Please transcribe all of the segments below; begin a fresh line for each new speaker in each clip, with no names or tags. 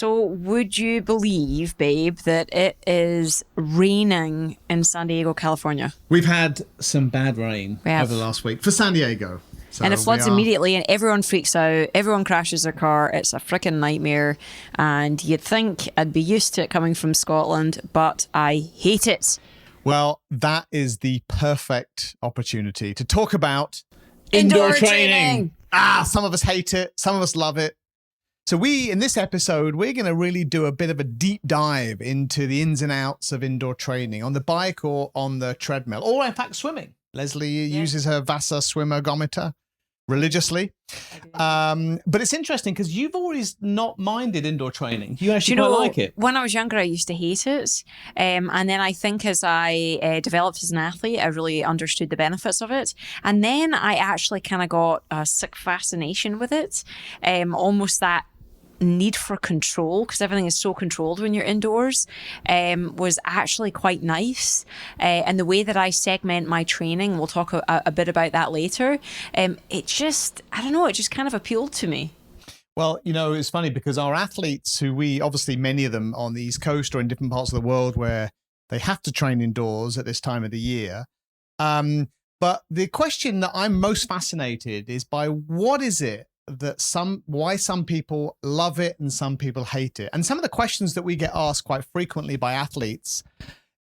So would you believe, babe, that it is raining in San Diego, California?
We've had some bad rain over the last week for San Diego. So
and it floods immediately and everyone freaks out. Everyone crashes their car. It's a freaking nightmare. And you'd think I'd be used to it coming from Scotland, but I hate it.
Well, that is the perfect opportunity to talk about indoor training. Some of us hate it. Some of us love it. So in this episode, we're going to really do a bit of a deep dive into the ins and outs of indoor training on the bike or on the treadmill, or in fact, swimming. Lesley uses her Vast Argometer religiously. But it's interesting because you've always not minded indoor training. You actually quite like it.
When I was younger, I used to hate it. And then I think as I developed as an athlete, I really understood the benefits of it. And then I actually kind of got a sick fascination with it. Almost that need for control, because everything is so controlled when you're indoors, was actually quite nice. And the way that I segment my training, we'll talk a bit about that later, it just kind of appealed to me.
Well, it's funny because our athletes obviously many of them on the East Coast or in different parts of the world where they have to train indoors at this time of the year. But the question that I'm most fascinated is by what is it why some people love it and some people hate it. And some of the questions that we get asked quite frequently by athletes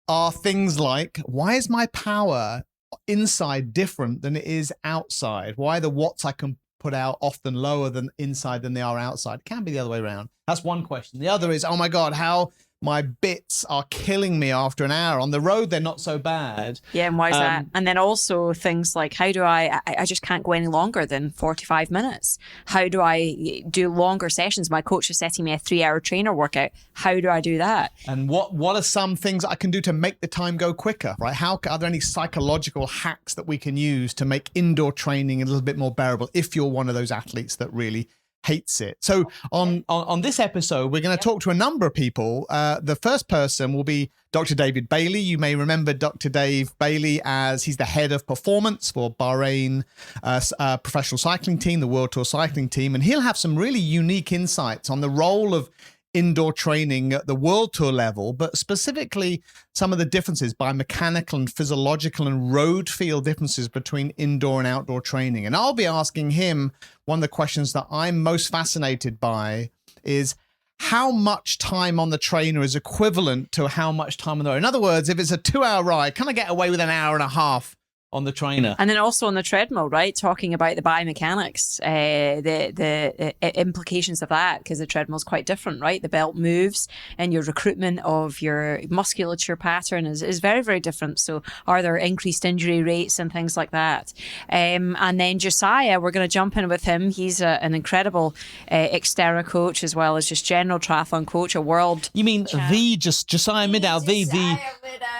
are things like, why is my power inside different than it is outside? Why are the watts I can put out often lower than inside than they are outside? It can be the other way around. That's one question. The other is, oh my God, how my bits are killing me after an hour. On the road, they're not so bad.
Yeah, and why is that? And then also things like, how do I just can't go any longer than 45 minutes. How do I do longer sessions? My coach is setting me a 3-hour trainer workout. How do I do that?
And what are some things I can do to make the time go quicker, right? Are there any psychological hacks that we can use to make indoor training a little bit more bearable if you're one of those athletes that really hates it? So on this episode, we're going to talk to a number of people. The first person will be Dr. David Bailey. You may remember Dr. Dave Bailey as he's the head of performance for Bahrain professional cycling team, the World Tour cycling team. And he'll have some really unique insights on the role of indoor training at the World Tour level, but specifically some of the differences, biomechanical and physiological and road feel differences between indoor and outdoor training. And I'll be asking him one of the questions that I'm most fascinated by is how much time on the trainer is equivalent to how much time on the road. In other words, if it's a 2-hour ride, can I get away with an hour and a half on the trainer?
And then also on the treadmill, right? Talking about the biomechanics, the implications of that, because the treadmill is quite different, right? The belt moves and your recruitment of your musculature pattern is very, very different. So are there increased injury rates and things like that? And then Josiah, we're going to jump in with him. He's an incredible XTERRA coach as well as just general triathlon coach, a world...
You mean Josiah Middaugh, the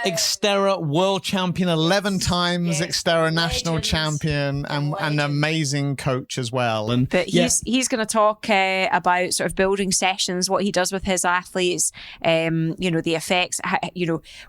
XTERRA world champion 11 times, XTERRA national champion, and an amazing coach as well.
But he's going to talk about sort of building sessions, what he does with his athletes, the effects,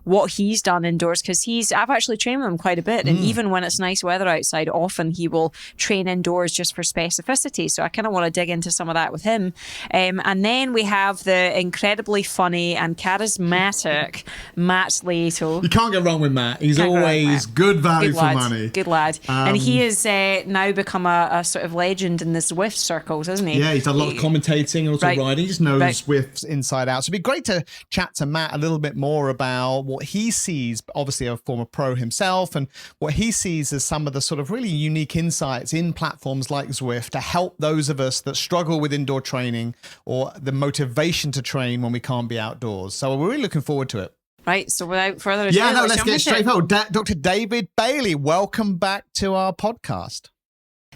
what he's done indoors, because I've actually trained with him quite a bit, and even when it's nice weather outside, often he will train indoors just for specificity. So I kind of want to dig into some of that with him. And then we have the incredibly funny and charismatic Matt Lieto.
You can't go wrong with Matt. He's always good value for money.
Good lad. And he has now become a sort of legend in the Zwift circles, hasn't he?
Yeah, he's done a lot of commentating and also riding. He just knows Zwifts inside out. So it'd be great to chat to Matt a little bit more about what he sees, obviously a former pro himself, and what he sees as some of the sort of really unique insights in platforms like Zwift to help those of us that struggle with indoor training or the motivation to train when we can't be outdoors. So we're really looking forward to it.
Right, so without further ado,
let's get straight forward. Dr. David Bailey, welcome back to our podcast.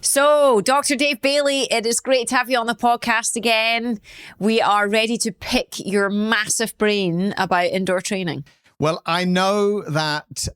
So, Dr. Dave Bailey, it is great to have you on the podcast again. We are ready to pick your massive brain about indoor training.
Well, I know that,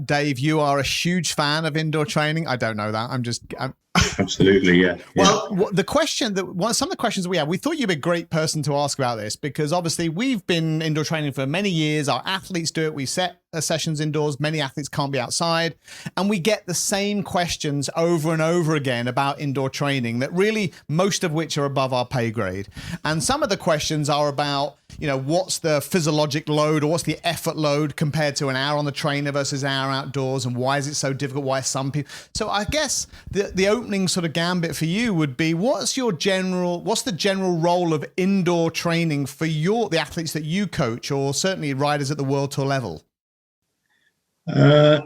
Dave, you are a huge fan of indoor training. I don't know that. I'm
Absolutely, yeah.
Well, some of the questions we have, we thought you'd be a great person to ask about this, because obviously we've been indoor training for many years. Our athletes do it. We set sessions indoors. Many athletes can't be outside. And we get the same questions over and over again about indoor training, that really, most of which are above our pay grade. And some of the questions are about, what's the physiologic load, or what's the effort load compared to an hour on the trainer versus an hour outdoors, and why is it so difficult? Why some people? So I guess the opening sort of gambit for you would be, what's the general role of indoor training for the athletes that you coach, or certainly riders at the World Tour level?
Yeah,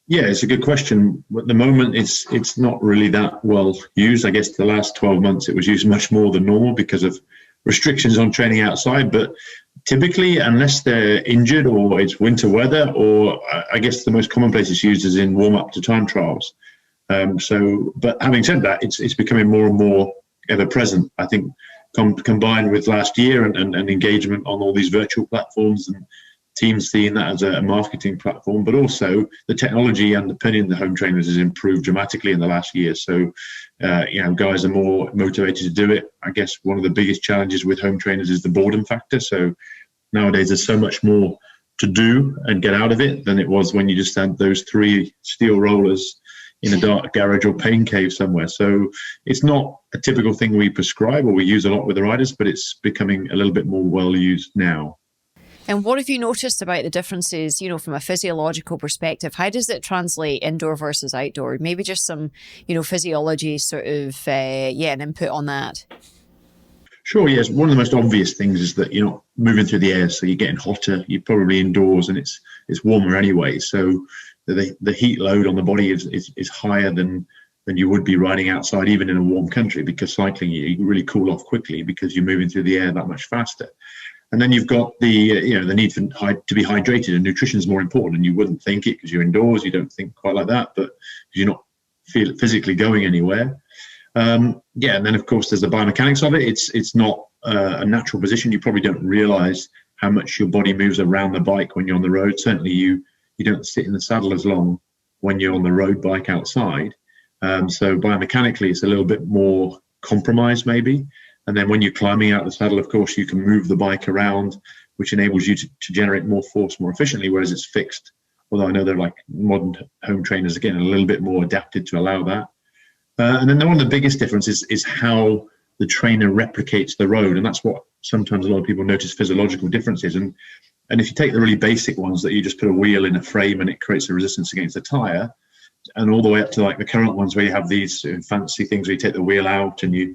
it's a good question. At the moment, it's not really that well used. I guess the last 12 months it was used much more than normal because of restrictions on training outside. But typically, unless they're injured or it's winter weather, or I guess the most common place it's used is in warm-up to time trials. But having said that, it's becoming more and more ever present. I think combined with last year and engagement on all these virtual platforms, and teams seeing that as a marketing platform, but also the technology underpinning the home trainers has improved dramatically in the last year. So, guys are more motivated to do it. I guess one of the biggest challenges with home trainers is the boredom factor. So nowadays there's so much more to do and get out of it than it was when you just had those 3 steel rollers in a dark garage or pain cave somewhere. So it's not a typical thing we prescribe or we use a lot with the riders, but it's becoming a little bit more well used now.
And what have you noticed about the differences, from a physiological perspective? How does it translate indoor versus outdoor? Maybe just some, physiology sort of, an input on that.
Sure, yes. One of the most obvious things is that you're not moving through the air, so you're getting hotter. You're probably indoors and it's warmer anyway. So the heat load on the body is higher than you would be riding outside, even in a warm country, because cycling, you really cool off quickly because you're moving through the air that much faster. And then you've got the need to be hydrated, and nutrition is more important. And you wouldn't think it because you're indoors. You don't think quite like that, but you're not physically going anywhere. And then of course there's the biomechanics of it. It's not a natural position. You probably don't realize how much your body moves around the bike when you're on the road. Certainly you don't sit in the saddle as long when you're on the road bike outside. So biomechanically it's a little bit more compromised maybe. And then when you're climbing out the saddle, of course, you can move the bike around, which enables you to generate more force more efficiently, whereas it's fixed. Although I know they're like modern home trainers, again, a little bit more adapted to allow that. And then one of the biggest differences is how the trainer replicates the road. And that's what sometimes a lot of people notice physiological differences. And if you take the really basic ones that you just put a wheel in a frame and it creates a resistance against the tire, and all the way up to like the current ones where you have these fancy things where you take the wheel out and you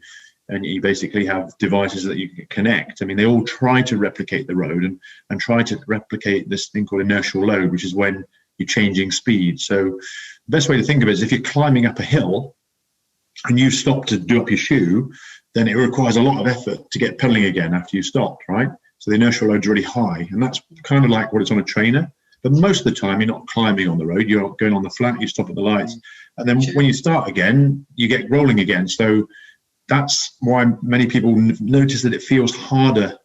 basically have devices that you can connect. I mean, they all try to replicate the road and try to replicate this thing called inertial load, which is when you're changing speed. So the best way to think of it is if you're climbing up a hill and you stop to do up your shoe, then it requires a lot of effort to get pedaling again after you stopped, right? So the inertial load's really high, and that's kind of like what it's on a trainer. But most of the time, you're not climbing on the road. You're going on the flat, you stop at the lights. And then when you start again, you get rolling again. So that's why many people notice that it feels harder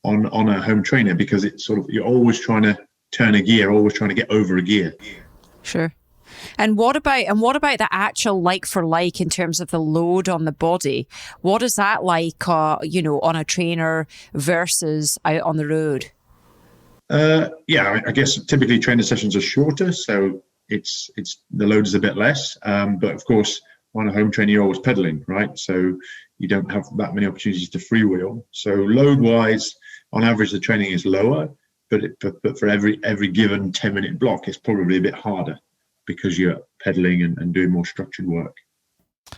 on a home trainer, because it's sort of, you're always trying to turn a gear, always trying to get over a gear.
Sure. And what about the actual like for like in terms of the load on the body? What is that like, on a trainer versus out on the road?
I guess typically trainer sessions are shorter, so it's the load is a bit less. But of course, on a home trainer, you're always pedaling, right? So you don't have that many opportunities to freewheel. So load-wise, on average, the training is lower, but for every given 10-minute block, it's probably a bit harder because you're pedaling and doing more structured work.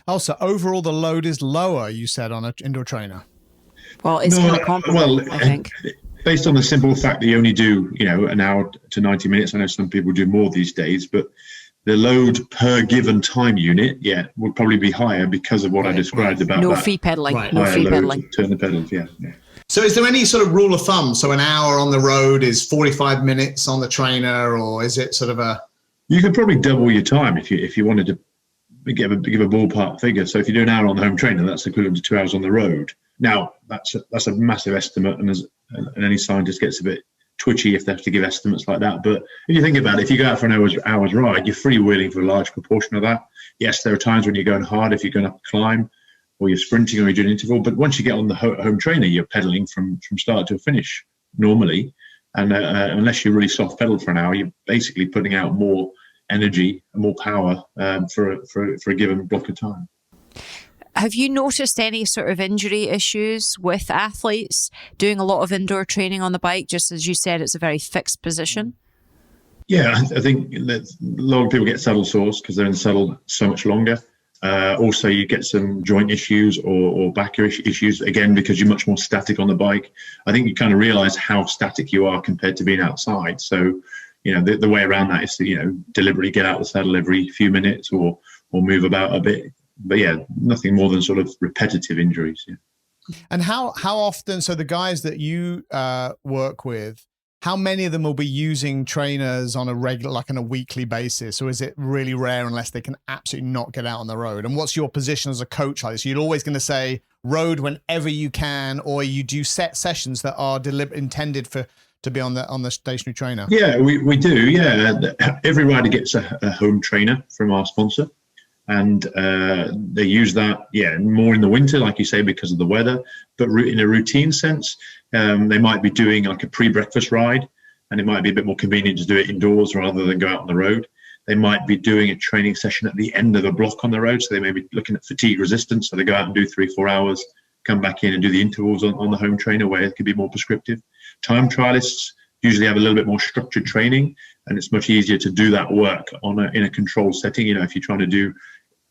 Also, overall, the load is lower, you said, on an indoor trainer.
Well, it's kind of comparable, I think.
Based on the simple fact that you only do, an hour to 90 minutes. I know some people do more these days, but the load per given time unit, would probably be higher because of what I described about
no
that.
free pedaling.
Right.
No free pedaling.
Turn the pedals, yeah.
So is there any sort of rule of thumb? So an hour on the road is 45 minutes on the trainer, or is it sort of a...
You could probably double your time if you wanted to give a ballpark figure. So if you do an hour on the home trainer, that's equivalent to 2 hours on the road. Now, that's a massive estimate, and any scientist gets a bit twitchy if they have to give estimates like that. But if you think about it, if you go out for an hour's ride, you're freewheeling for a large proportion of that. Yes, there are times when you're going hard if you're going up a climb, or you're sprinting, or you're doing interval. But once you get on the home trainer, you're pedaling from start to finish normally. And unless you really soft pedal for an hour, you're basically putting out more energy and more power for a given block of time.
Have you noticed any sort of injury issues with athletes doing a lot of indoor training on the bike? Just as you said, it's a very fixed position.
Yeah, I think that a lot of people get saddle sores because they're in the saddle so much longer. Also, you get some joint issues or back issues, again, because you're much more static on the bike. I think you kind of realize how static you are compared to being outside. So, the way around that is to, deliberately get out of the saddle every few minutes or move about a bit. But yeah, nothing more than sort of repetitive injuries. Yeah.
And how often, so the guys that you work with, how many of them will be using trainers on a regular, like on a weekly basis? Or is it really rare unless they can absolutely not get out on the road? And what's your position as a coach like this? You're always going to say road whenever you can, or you do set sessions that are intended to be on the stationary trainer?
Yeah, we do. Yeah. Every rider gets a home trainer from our sponsor. And they use that, more in the winter, like you say, because of the weather. But in a routine sense, they might be doing like a pre-breakfast ride, and it might be a bit more convenient to do it indoors rather than go out on the road. They might be doing a training session at the end of a block on the road, so they may be looking at fatigue resistance. So they go out and do 3-4 hours, come back in and do the intervals on the home trainer, where it can be more prescriptive. Time trialists usually have a little bit more structured training, and it's much easier to do that work in a controlled setting. If you're trying to do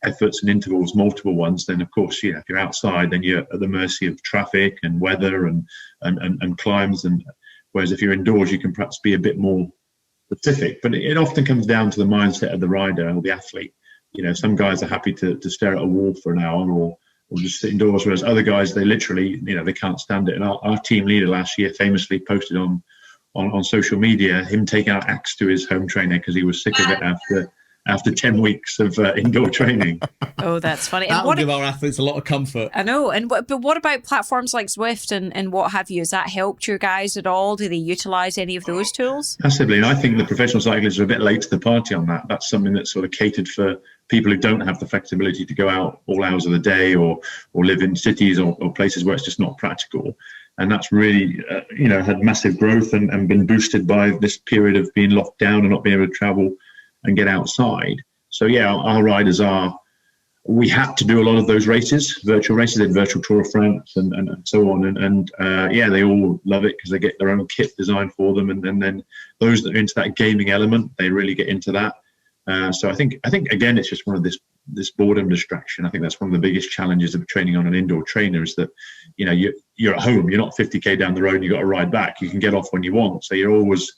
efforts and intervals, multiple ones, then of course, if you're outside, then you're at the mercy of traffic and weather and climbs. And whereas if you're indoors, you can perhaps be a bit more specific. But it often comes down to the mindset of the rider or the athlete. Some guys are happy to stare at a wall for an hour or just sit indoors, whereas other guys, they literally, they can't stand it. And our team leader last year famously posted on social media him taking out axe to his home trainer because he was sick of it after 10 weeks of indoor training.
Oh, that's funny.
That will give our athletes a lot of comfort.
I know. But what about platforms like Zwift and what have you? Has that helped your guys at all? Do they utilize any of those tools?
Massively. And I think the professional cyclists are a bit late to the party on that. That's something that's sort of catered for people who don't have the flexibility to go out all hours of the day or live in cities or places where it's just not practical. And that's really, had massive growth and been boosted by this period of being locked down and not being able to travel and get outside. So yeah, our riders we had to do a lot of those races, virtual races, and virtual Tour of France and so on. And they all love it because they get their own kit designed for them. And then those that are into that gaming element, they really get into that. So I think again, it's just one of this boredom distraction. I think that's one of the biggest challenges of training on an indoor trainer is that, you're at home, you're not 50K down the road and you've got to ride back. You can get off when you want. So you're always,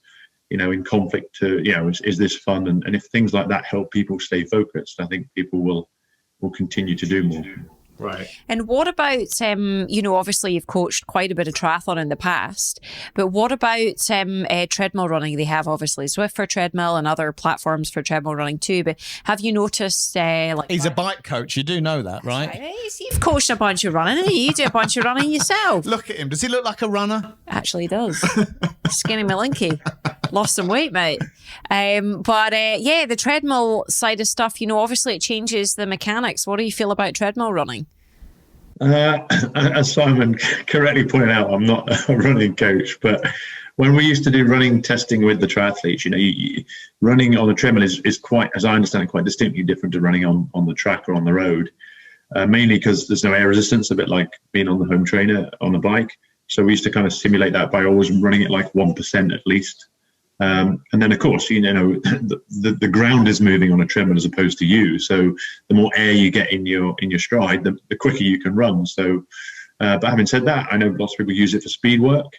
in conflict to, is this fun? And if things like that help people stay focused, I think people will continue to do more.
Right.
And what about, obviously you've coached quite a bit of triathlon in the past, but what about treadmill running? They have obviously Zwift for treadmill and other platforms for treadmill running too, but have you noticed...
He's a bike coach, you do know that, right?
You've coached a bunch of running, you do a bunch of running yourself.
Look at him. Does he look like a runner?
Actually does. Skinny Malinky. Lost some weight, mate. The treadmill side of stuff, obviously it changes the mechanics. What do you feel about treadmill running?
As Simon correctly pointed out, I'm not a running coach, but when we used to do running testing with the triathletes, running on the treadmill is quite, as I understand it, quite distinctly different to running on the track or on the road, mainly because there's no air resistance, a bit like being on the home trainer on a bike. So we used to kind of simulate that by always running it like 1% at least. And then, of course, the ground is moving on a treadmill as opposed to you. So the more air you get in your stride, the quicker you can run. So, but having said that, I know lots of people use it for speed work.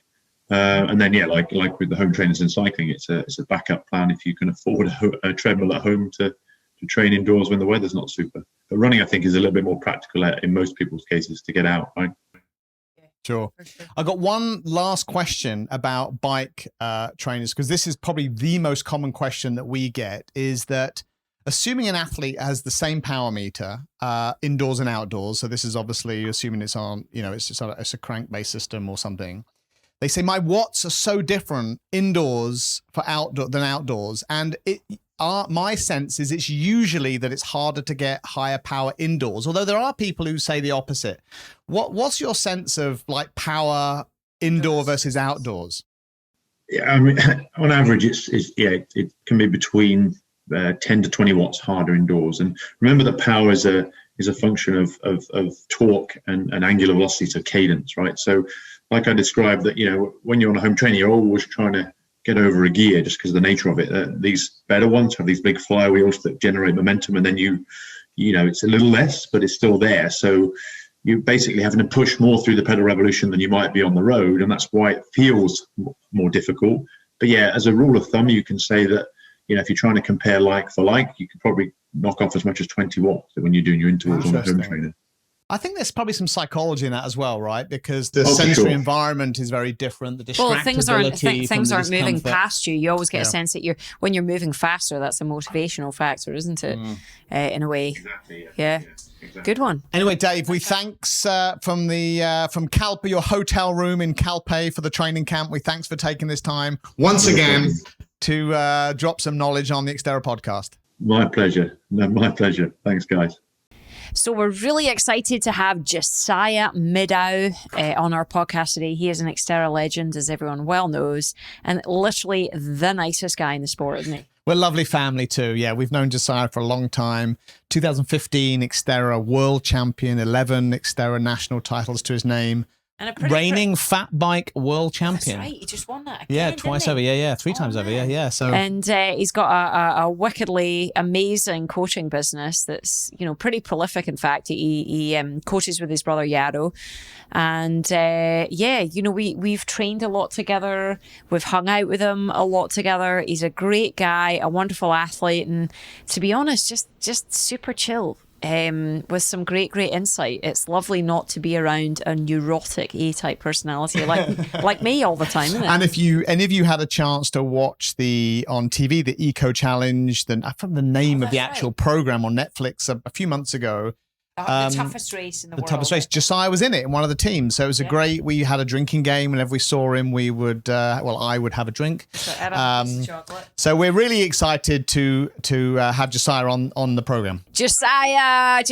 And then, like with the home trainers in cycling, it's a backup plan if you can afford a treadmill at home to train indoors when the weather's not super. But running, I think, is a little bit more practical in most people's cases to get out, right?
Sure. I got one last question about bike trainers, because this is probably the most common question that we get, is that assuming an athlete has the same power meter indoors and outdoors, so this is obviously assuming it's on, it's a crank-based system or something, They say my watts are so different indoors than outdoors. And my sense is it's usually that it's harder to get higher power indoors, although there are people who say the opposite. What's your sense of like power indoor versus outdoors?
Yeah, I mean, on average, it can be between 10 to 20 watts harder indoors. And remember that power is a function of torque and angular velocity, so cadence, right? So like I described that, when you're on a home trainer, you're always trying to get over a gear just because of the nature of it. These better ones have these big flywheels that generate momentum, and then it's a little less, but it's still there. So you're basically having to push more through the pedal revolution than you might be on the road, and that's why it feels more difficult. But yeah, as a rule of thumb, you can say that, if you're trying to compare like for like, you could probably knock off as much as 20 watts when you're doing your intervals on a home trainer.
I think there's probably some psychology in that as well, right? Because the sensory environment is very different. The distractibility,
things aren't moving past you. You always get a sense that when you're moving faster, that's a motivational factor, isn't it? In a way.
Exactly.
Yeah. Exactly. Good one.
Anyway, Dave, we thanks from Calpe, your hotel room in Calpe for the training camp. We thanks for taking this time once again to drop some knowledge on the XTERRA podcast.
My pleasure. No, my pleasure. Thanks, guys.
So we're really excited to have Josiah Middaugh on our podcast today. He is an XTERRA legend, as everyone well knows, and literally the nicest guy in the sport, isn't he?
We're a lovely family too. Yeah, we've known Josiah for a long time. 2015 XTERRA world champion, 11 XTERRA national titles to his name. And reigning fat bike world champion.
That's right. He just won that again,
yeah, twice over. Yeah, three times over. Yeah. So,
and he's got a wickedly amazing coaching business that's pretty prolific. In fact, he coaches with his brother Yarrow, and we've trained a lot together. We've hung out with him a lot together. He's a great guy, a wonderful athlete, and to be honest, just super chill. With some great insight. It's lovely not to be around a neurotic A-type personality like me all the time, isn't it?
And if any of you had a chance to watch on TV the Eco Challenge, from the name of the actual program on Netflix a few months ago,
the toughest race in the world.
The toughest race. Josiah was in it in one of the teams, so it was we had a drinking game. Whenever we saw him, we would I would have a drink. So we're really excited to have Josiah on the program.
Josiah,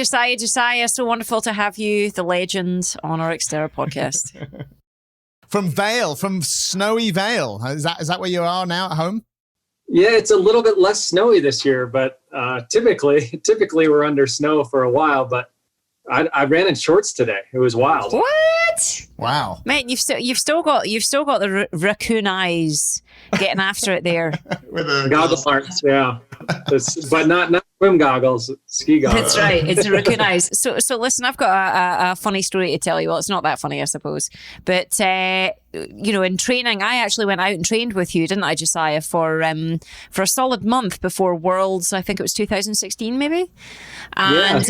so wonderful to have you, the legend, on our XTERRA podcast.
From snowy Vale. Is that where you are now at home?
Yeah, it's a little bit less snowy this year, but typically we're under snow for a while. But I ran in shorts today. It was wild.
What?
Wow,
mate! You've still got the raccoon eyes getting after it there.
With a goggle marks, yeah, but not swim goggles, ski goggles.
That's right. It's the raccoon eyes. So listen, I've got a funny story to tell you. Well, it's not that funny, I suppose, but in training, I actually went out and trained with you, didn't I, Josiah, for a solid month before Worlds. I think it was 2016, maybe. And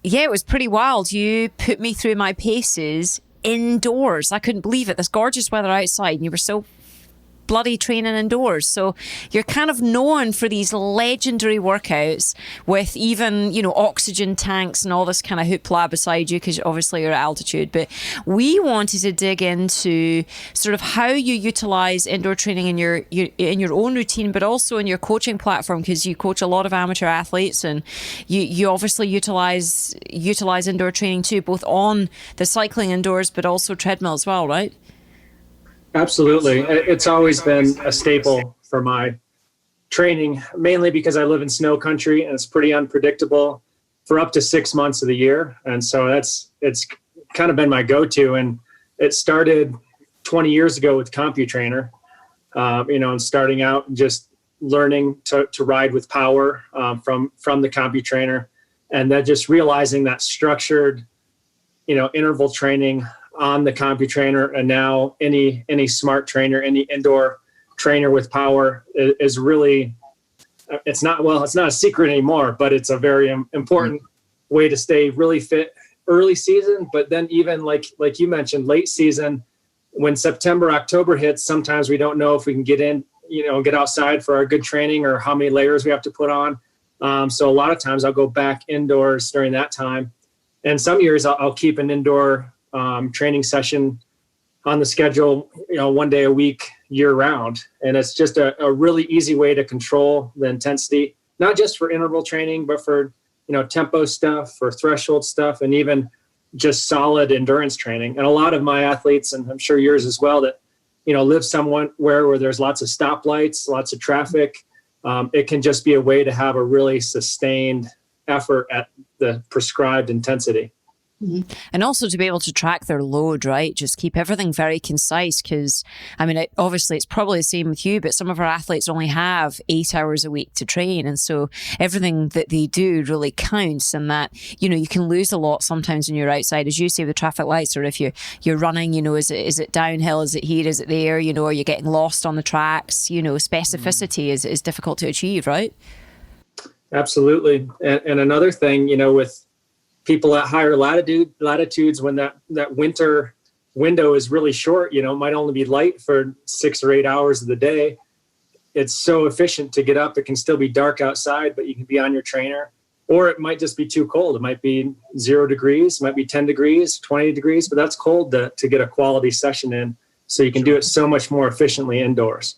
it was pretty wild. You put me through my paces indoors. I couldn't believe it. This gorgeous weather outside, and you were so bloody training indoors. So you're kind of known for these legendary workouts with even, oxygen tanks and all this kind of hoopla beside you, because obviously you're at altitude. But we wanted to dig into sort of how you utilize indoor training in your own routine, but also in your coaching platform, because you coach a lot of amateur athletes, and you obviously utilize indoor training too, both on the cycling indoors, but also treadmill as well, right?
Absolutely. It's always been a staple for my training, mainly because I live in snow country and it's pretty unpredictable for up to 6 months of the year. And so it's kind of been my go-to. And it started 20 years ago with CompuTrainer, and starting out and just learning to ride with power from the CompuTrainer, and then just realizing that structured, interval training on the CompuTrainer, and now any smart trainer, any indoor trainer with power is really, it's not a secret anymore, but it's a very important way to stay really fit early season. But then even like you mentioned, late season, when September, October hits, sometimes we don't know if we can get outside for our good training or how many layers we have to put on. So a lot of times I'll go back indoors during that time. And some years I'll keep an indoor training session on the schedule, one day a week, year round. And it's just a really easy way to control the intensity, not just for interval training, but for, tempo stuff, for threshold stuff, and even just solid endurance training. And a lot of my athletes, and I'm sure yours as well, that, live somewhere where there's lots of stoplights, lots of traffic. It can just be a way to have a really sustained effort at the prescribed intensity.
Mm-hmm. And also to be able to track their load, right? Just keep everything very concise, because obviously it's probably the same with you, but some of our athletes only have 8 hours a week to train, and so everything that they do really counts. And that you can lose a lot sometimes when you're outside, as you say, with the traffic lights, or if you're running, is it downhill, is it here, is it there, are you getting lost on the tracks? Specificity is difficult to achieve, right?
Absolutely. And another thing, with people at higher latitudes, when that winter window is really short, it might only be light for 6 or 8 hours of the day. It's so efficient to get up. It can still be dark outside, but you can be on your trainer. Or it might just be too cold. It might be 0 degrees, it might be 10 degrees, 20 degrees, but that's cold to get a quality session in. So you can do it so much more efficiently indoors.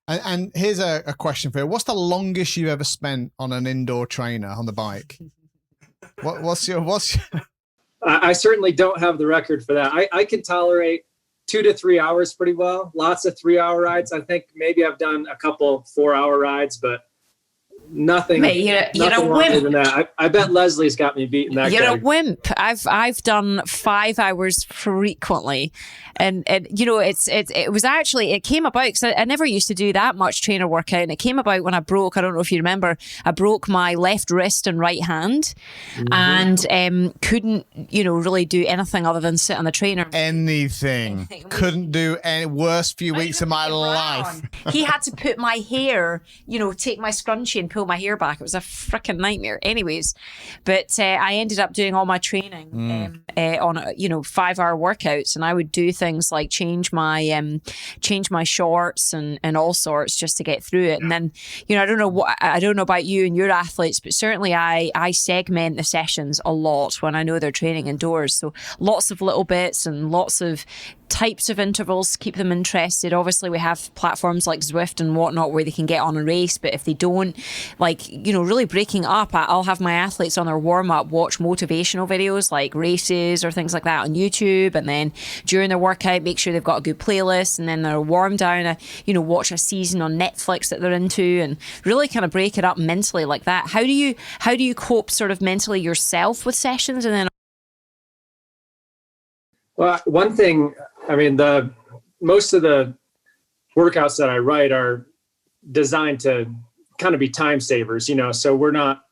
And here's a question for you. What's the longest you ever spent on an indoor trainer on the bike? What's your
I certainly don't have the record for that. I can tolerate 2 to 3 hours pretty well. Lots of 3-hour rides. I think maybe I've done a couple 4-hour rides, but nothing.
Mate, you're a wimp.
Than that. I bet Lesley's got me beaten that.
You're
guy.
a wimp. I've done 5 hours frequently, and it was actually, it came about because I never used to do that much trainer workout, and it came about when I broke. I don't know if you remember. I broke my left wrist and right hand, and couldn't really do anything other than sit on the trainer.
Anything. Couldn't do any worst few weeks of my life.
He had to put my hair, take my scrunchie and pull my hair back. It was a freaking nightmare. Anyways, but I ended up doing all my training on 5-hour workouts, and I would do things like change my shorts and all sorts just to get through it. And then I don't know about you and your athletes, but certainly I segment the sessions a lot when I know they're training indoors. So lots of little bits and lots of types of intervals to keep them interested. Obviously we have platforms like Zwift and whatnot where they can get on a race, but if they don't, really breaking up, I'll have my athletes on their warm-up watch motivational videos like races or things like that on YouTube, and then during their workout make sure they've got a good playlist, and then they're warm down, watch a season on Netflix that they're into, and really kind of break it up mentally like that. How do you cope sort of mentally yourself with sessions? And then
well, one thing, most of the workouts that I write are designed to kind of be time savers, so we're not,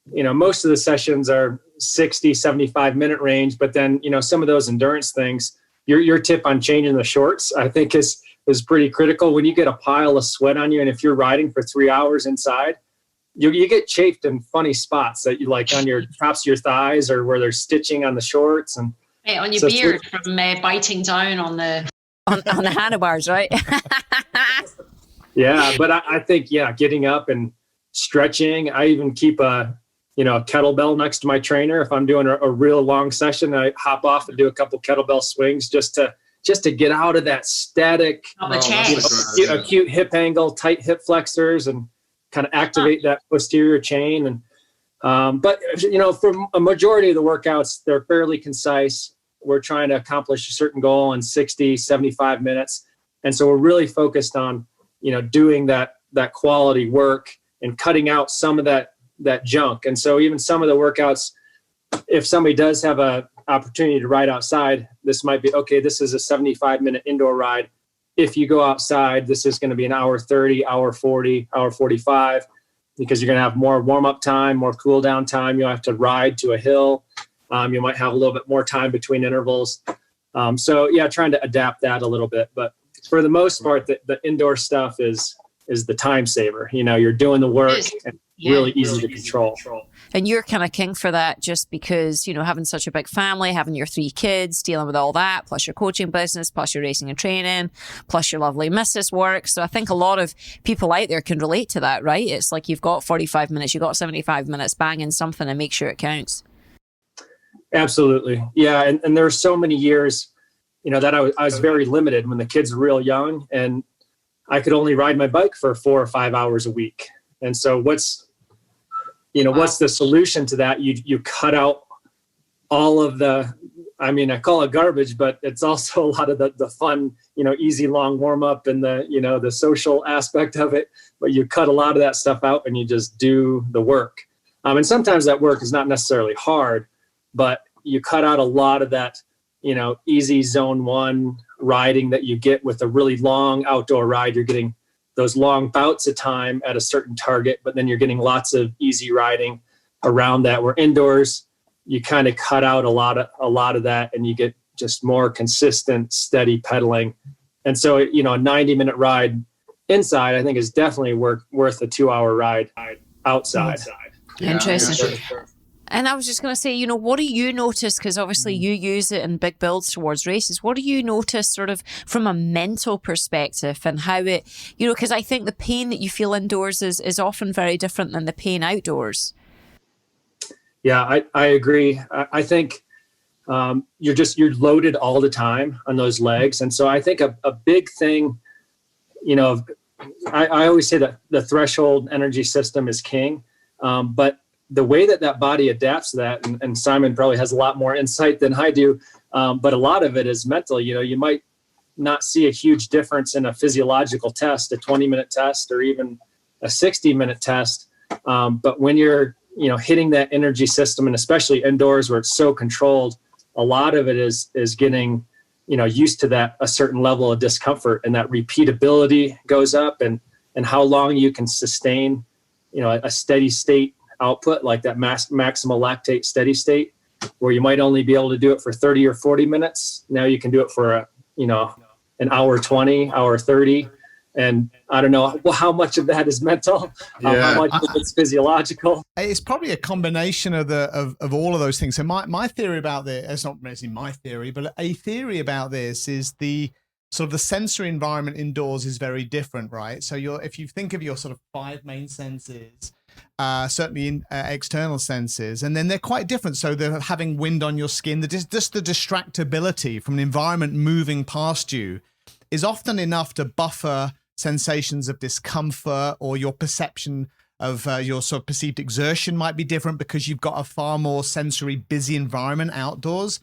most of the sessions are 60, 75 minute range, but then, some of those endurance things, your tip on changing the shorts, I think is pretty critical. When you get a pile of sweat on you, and if you're riding for 3 hours inside, you get chafed in funny spots that you like on your tops of your thighs or where there's stitching on the shorts and
on your beard from biting down on the
handlebars, right?
Yeah, but I think, getting up and stretching. I even keep a kettlebell next to my trainer. If I'm doing a real long session, I hop off and do a couple kettlebell swings just to get out of that static, acute hip angle, tight hip flexors, and kind of activate that posterior chain. And but for a majority of the workouts, they're fairly concise. We're trying to accomplish a certain goal in 60, 75 minutes. And so we're really focused on, doing that quality work and cutting out some of that junk. And so even some of the workouts, if somebody does have a opportunity to ride outside, this might be, okay, this is a 75-minute indoor ride. If you go outside, this is going to be an hour 30, hour 40, hour 45, because you're going to have more warm-up time, more cool-down time. You'll have to ride to a hill. You might have a little bit more time between intervals. Trying to adapt that a little bit. But for the most part, the indoor stuff is the time saver. You're doing the work and really easy to control.
And you're kind of king for that just because, having such a big family, having your 3 kids, dealing with all that, plus your coaching business, plus your racing and training, plus your lovely missus work. So I think a lot of people out there can relate to that, right? It's like you've got 45 minutes, you've got 75 minutes, bang in something and make sure it counts.
Absolutely. Yeah. And there are so many years, that I was very limited when the kids were real young, and I could only ride my bike for 4 or 5 hours a week. And so what's the solution to that? You cut out all of I call it garbage, but it's also a lot of the fun, easy long warm up and the social aspect of it. But you cut a lot of that stuff out and you just do the work. And sometimes that work is not necessarily hard, but you cut out a lot of that, easy zone 1 riding that you get with a really long outdoor ride. You're getting those long bouts of time at a certain target, but then you're getting lots of easy riding around that. Where indoors, you kind of cut out a lot of that, and you get just more consistent, steady pedaling. And so, a 90-minute ride inside, I think, is definitely worth a 2-hour ride outside.
Interesting. And I was just going to say, what do you notice? Because obviously you use it in big builds towards races. What do you notice sort of from a mental perspective, and how it, because I think the pain that you feel indoors is often very different than the pain outdoors.
Yeah, I agree. I think you're loaded all the time on those legs. And so I think a big thing, I always say that the threshold energy system is king. But the way that body adapts to that, and Simon probably has a lot more insight than I do, but a lot of it is mental. You might not see a huge difference in a physiological test, a 20-minute test, or even a 60-minute test. But when you're, hitting that energy system, and especially indoors where it's so controlled, a lot of it is getting, used to that, a certain level of discomfort, and that repeatability goes up, and how long you can sustain, a steady state output, like that maximal lactate steady state, where you might only be able to do it for 30 or 40 minutes. Now you can do it for an hour 20, hour 30. And I don't know how much of that is mental, how much of it's physiological.
It's probably a combination of all of those things. So my theory about this, it's not necessarily my theory, but a theory about this is the sort of the sensory environment indoors is very different, right? So if you think of your sort of 5 main senses, certainly in external senses, and then they're quite different. So they're having wind on your skin, just the distractibility from an environment moving past you is often enough to buffer sensations of discomfort, or your perception of your sort of perceived exertion might be different because you've got a far more sensory busy environment outdoors.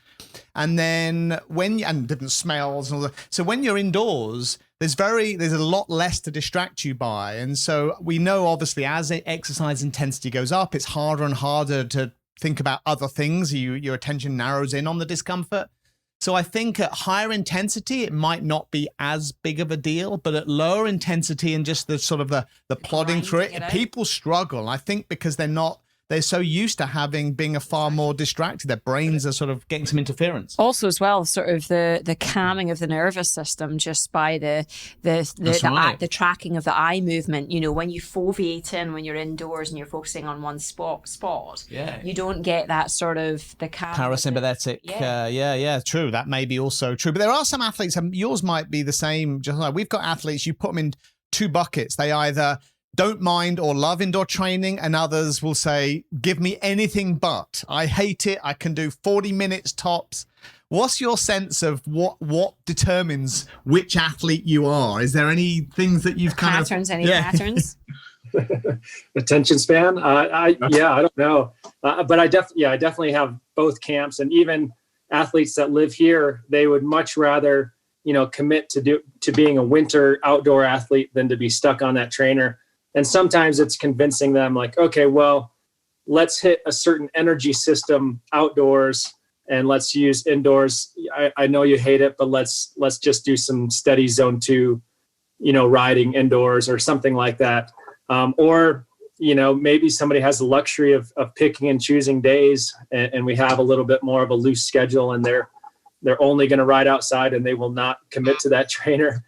And then and different smells and all that. So when you're indoors, there's a lot less to distract you by. And so we know, obviously, as exercise intensity goes up, it's harder and harder to think about other things. Your attention narrows in on the discomfort. So I think at higher intensity, it might not be as big of a deal, but at lower intensity and just the sort of the plodding through it, people struggle. I think because they're so used to being a far more distracted. Their brains are sort of getting some interference.
Also, as well, sort of the calming of the nervous system just by the tracking of the eye movement. When you foveate in, when you're indoors and you're focusing on one spot, you don't get that sort of the
parasympathetic. Yeah, true. That may be also true. But there are some athletes, and yours might be the same. Just like we've got athletes, you put them in 2 buckets. They either don't mind or love indoor training, and others will say, give me anything but. I hate it. I can do 40 minutes tops. What's your sense of what determines which athlete you are? Is there any things that you've
patterns?
Attention span? I don't know. But I definitely have both camps, and even athletes that live here, they would much rather, commit to being a winter outdoor athlete than to be stuck on that trainer. And sometimes it's convincing them, like, okay, well, let's hit a certain energy system outdoors and let's use indoors. I know you hate it, but let's just do some steady zone 2, riding indoors or something like that. Or, maybe somebody has the luxury of picking and choosing days, and we have a little bit more of a loose schedule, and they're only going to ride outside and they will not commit to that trainer.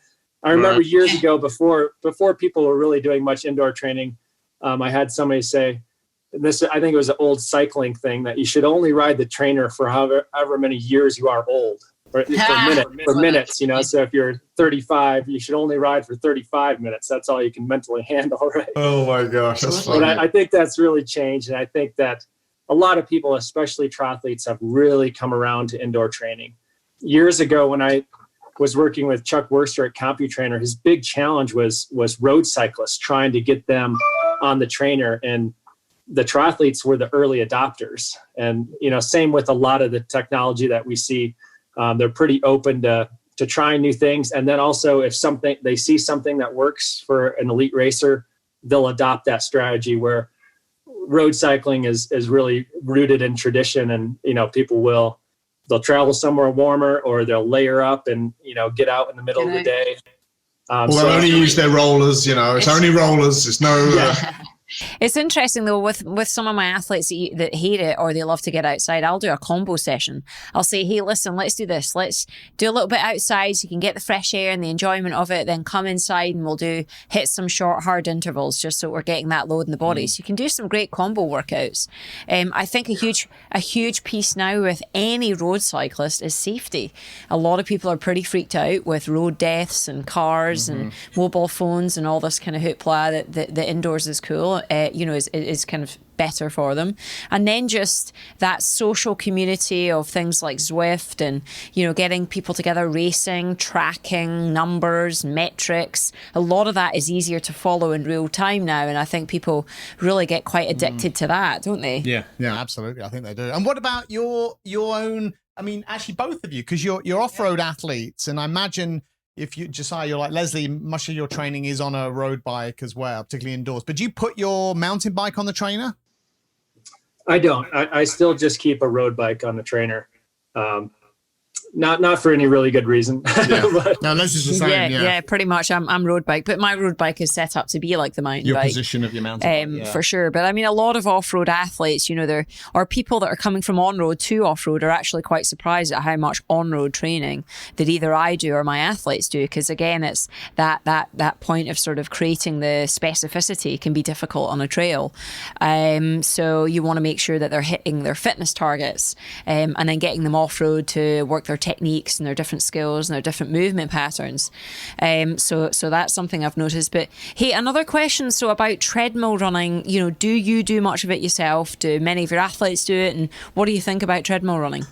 I remember years ago, before people were really doing much indoor training, I had somebody say, I think it was an old cycling thing, that you should only ride the trainer for however many years you are old, or for minutes, So if you're 35, you should only ride for 35 minutes. That's all you can mentally handle, right?
Oh my gosh, that's funny.
But I think that's really changed, and I think that a lot of people, especially triathletes, have really come around to indoor training. years ago when I was working with Chuck Worster at CompuTrainer, his big challenge was road cyclists, trying to get them on the trainer, and the triathletes were the early adopters. And, same with a lot of the technology that we see. They're pretty open to trying new things. And then also if they see something that works for an elite racer, they'll adopt that strategy, where road cycling is really rooted in tradition. And, they'll travel somewhere warmer, or they'll layer up and, get out in the middle of the day.
Or they'll only use their rollers, it's only rollers. It's no...
It's interesting though, with some of my athletes that hate it or they love to get outside, I'll do a combo session. I'll say, hey, listen, let's do this. Let's do a little bit outside so you can get the fresh air and the enjoyment of it. Then come inside and we'll hit some short, hard intervals just so we're getting that load in the body. So you can do some great combo workouts. I think a huge piece now with any road cyclist is safety. A lot of people are pretty freaked out with road deaths and cars and mobile phones and all this kind of hoopla that the indoors is cool. Is kind of better for them. And then just that social community of things like Zwift and, getting people together, racing, tracking, numbers, metrics. A lot of that is easier to follow in real time now. And I think people really get quite addicted to that, don't they?
Yeah, absolutely. I think they do. And what about your own, actually both of you, because you're off-road athletes, and I imagine if you, Josiah, you're like Lesley, much of your training is on a road bike as well, particularly indoors. But do you put your mountain bike on the trainer?
I don't. I still just keep a road bike on the trainer. Not for any really good reason.
Yeah. No, this is the same.
Yeah, pretty much. I'm road bike, but my road bike is set up to be like the mountain
your
bike. Your
position of your mountain bike,
for sure. But a lot of off-road athletes, there are people that are coming from on-road to off-road are actually quite surprised at how much on-road training that either I do or my athletes do. Because again, it's that point of sort of creating the specificity can be difficult on a trail. So you want to make sure that they're hitting their fitness targets, and then getting them off-road to work their techniques and their different skills and their different movement patterns. So that's something I've noticed. But hey, another question. So about treadmill running, do you do much of it yourself? Do many of your athletes do it? And what do you think about treadmill running?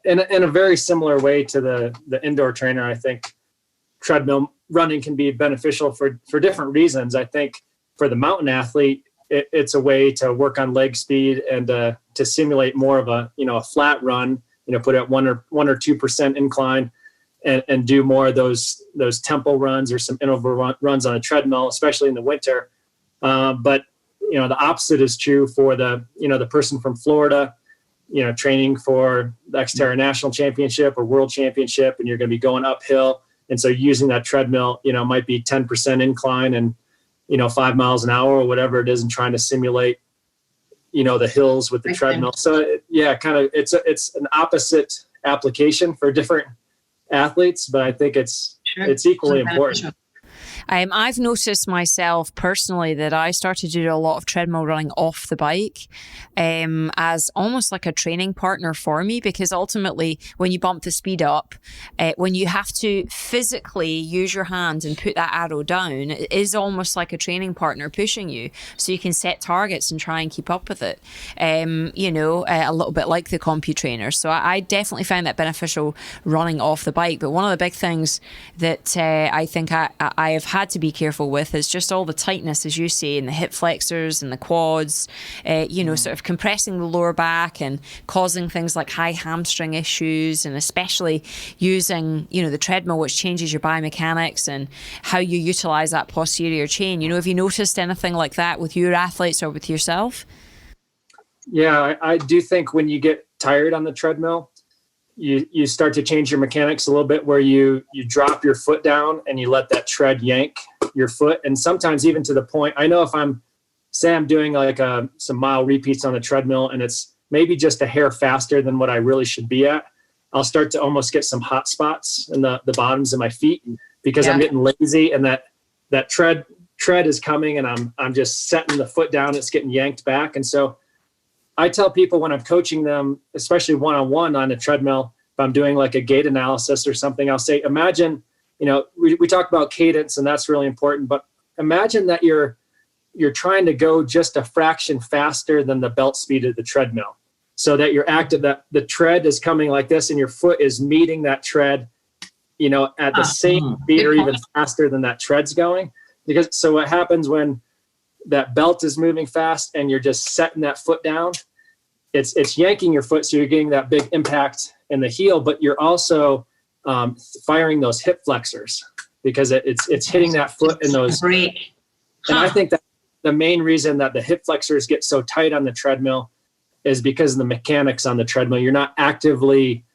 In a very similar way to the indoor trainer, I think treadmill running can be beneficial for different reasons. I think for the mountain athlete, it's a way to work on leg speed and to simulate more of a flat run. Put at 1 or 2% incline and do more of those tempo runs or some interval runs on a treadmill, especially in the winter. But the opposite is true for the person from Florida, training for the XTERRA National Championship or World Championship, and you're going to be going uphill. And so using that treadmill, might be 10% incline and, 5 miles an hour or whatever it is, and trying to simulate the hills with the treadmill. So it's an opposite application for different athletes, but I think it's equally important.
I've noticed myself personally that I started to do a lot of treadmill running off the bike as almost like a training partner for me, because ultimately when you bump the speed up, when you have to physically use your hands and put that arrow down, it is almost like a training partner pushing you so you can set targets and try and keep up with it. A little bit like the CompuTrainer. So I definitely found that beneficial running off the bike. But one of the big things that I think I have had to be careful with is just all the tightness, as you say, in the hip flexors and the quads, sort of compressing the lower back and causing things like high hamstring issues, and especially using, the treadmill, which changes your biomechanics and how you utilize that posterior chain. Have you noticed anything like that with your athletes or with yourself?
Yeah, I do think when you get tired on the treadmill, you start to change your mechanics a little bit, where you drop your foot down and you let that tread yank your foot. And sometimes even to the point, I know if I'm doing like some mile repeats on the treadmill and it's maybe just a hair faster than what I really should be at, I'll start to almost get some hot spots in the bottoms of my feet because I'm getting lazy, and that tread is coming and I'm just setting the foot down. It's getting yanked back. And so I tell people when I'm coaching them, especially one-on-one on a treadmill, if I'm doing like a gait analysis or something, I'll say, imagine, we talk about cadence and that's really important, but imagine that you're trying to go just a fraction faster than the belt speed of the treadmill. so that you're active, that the tread is coming like this and your foot is meeting that tread, at the same speed or even faster than that tread's going. So what happens when that belt is moving fast and you're just setting that foot down, it's yanking your foot. So you're getting that big impact in the heel, but you're also firing those hip flexors because it's hitting that foot in those.
Great.
And I think that the main reason that the hip flexors get so tight on the treadmill is because of the mechanics on the treadmill. You're not actively,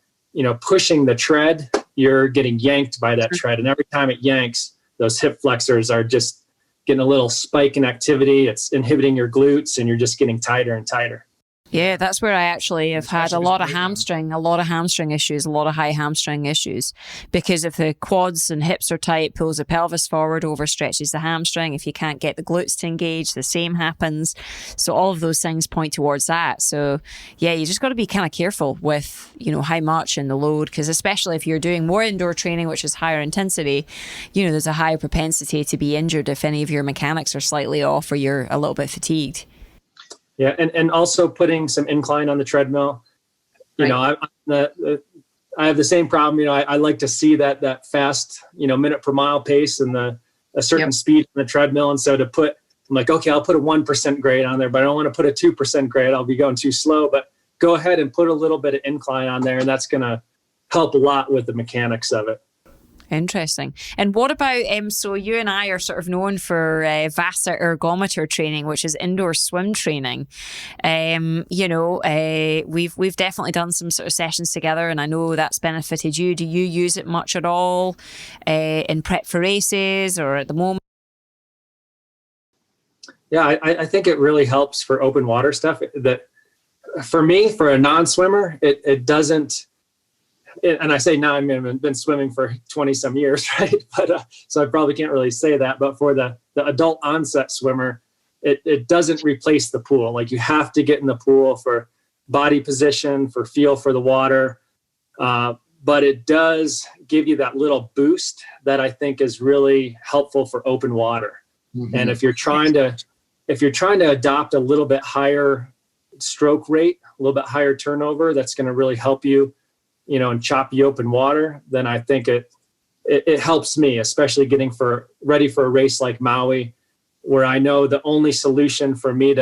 pushing the tread. You're getting yanked by that tread. And every time it yanks, those hip flexors are just getting a little spike in activity. It's inhibiting your glutes and you're just getting tighter and tighter.
Yeah, that's where I actually have had a lot of hamstring issues, a lot of high hamstring issues. Because if the quads and hips are tight, pulls the pelvis forward, overstretches the hamstring. If you can't get the glutes to engage, the same happens. So all of those things point towards that. So yeah, you just got to be kind of careful with, how much and the load, because especially if you're doing more indoor training, which is higher intensity, there's a higher propensity to be injured if any of your mechanics are slightly off or you're a little bit fatigued.
Yeah, and also putting some incline on the treadmill. I have the same problem. I like to see that fast, minute per mile pace and a certain speed on the treadmill. And so I'm like, okay, I'll put a 1% grade on there, but I don't want to put a 2% grade. I'll be going too slow. But go ahead and put a little bit of incline on there, and that's going to help a lot with the mechanics of it.
Interesting. And what about, so you and I are sort of known for Vast Argometer training, which is indoor swim training. We've definitely done some sort of sessions together, and I know that's benefited you. Do you use it much at all in prep for races or at the moment?
Yeah, I think it really helps for open water stuff. That for me, for a non-swimmer, it doesn't. And I say now, I've been swimming for 20 some years, right? But so I probably can't really say that. But for the adult onset swimmer, it doesn't replace the pool. Like, you have to get in the pool for body position, for feel for the water. But it does give you that little boost that I think is really helpful for open water. Mm-hmm. And if you're trying to adopt a little bit higher stroke rate, a little bit higher turnover, that's going to really help you, in choppy open water, then I think it helps me, especially getting ready for a race like Maui, where I know the only solution for me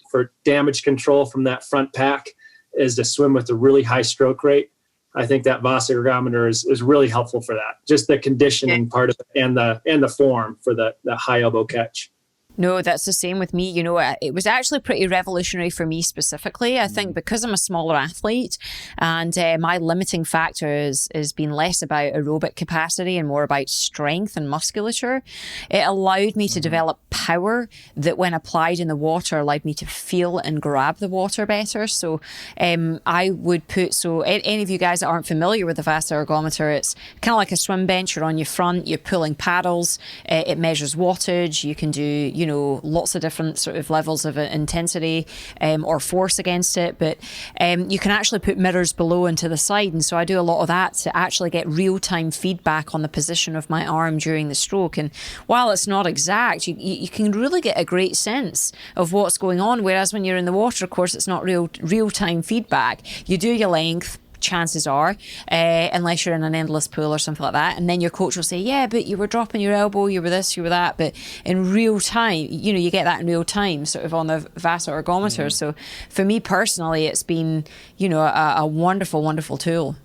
for damage control from that front pack is to swim with a really high stroke rate. I think that Vast Argometer is really helpful for that. Just the conditioning part of it and the form for the high elbow catch.
No, that's the same with me. It was actually pretty revolutionary for me specifically. I think because I'm a smaller athlete and my limiting factor has been less about aerobic capacity and more about strength and musculature. It allowed me to develop power that when applied in the water allowed me to feel and grab the water better. So I would any of you guys that aren't familiar with the Vast Argometer, it's kind of like a swim bench. You're on your front, you're pulling paddles. It measures wattage. You can do, lots of different sort of levels of intensity or force against it. But you can actually put mirrors below and to the side. And so I do a lot of that to actually get real-time feedback on the position of my arm during the stroke. And while it's not exact, you can really get a great sense of what's going on. Whereas when you're in the water, of course, it's not real-time feedback. You do your length, chances are, unless you're in an endless pool or something like that. And then your coach will say, yeah, but you were dropping your elbow, you were this, you were that. But in real time, you get that in real time, sort of on the Vast Argometer. So for me personally, it's been, a wonderful, wonderful tool.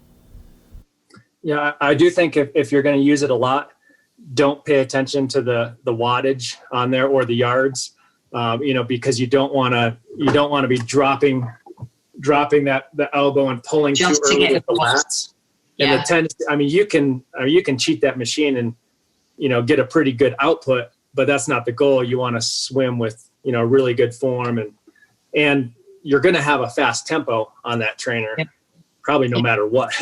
Yeah, I do think if you're going to use it a lot, don't pay attention to the wattage on there or the yards, because you don't want to be dropping the elbow and pulling
just
too early with the lats. And the tendency, you can cheat that machine and, get a pretty good output, but that's not the goal. You want to swim with, really good form and you're going to have a fast tempo on that trainer, probably no matter what.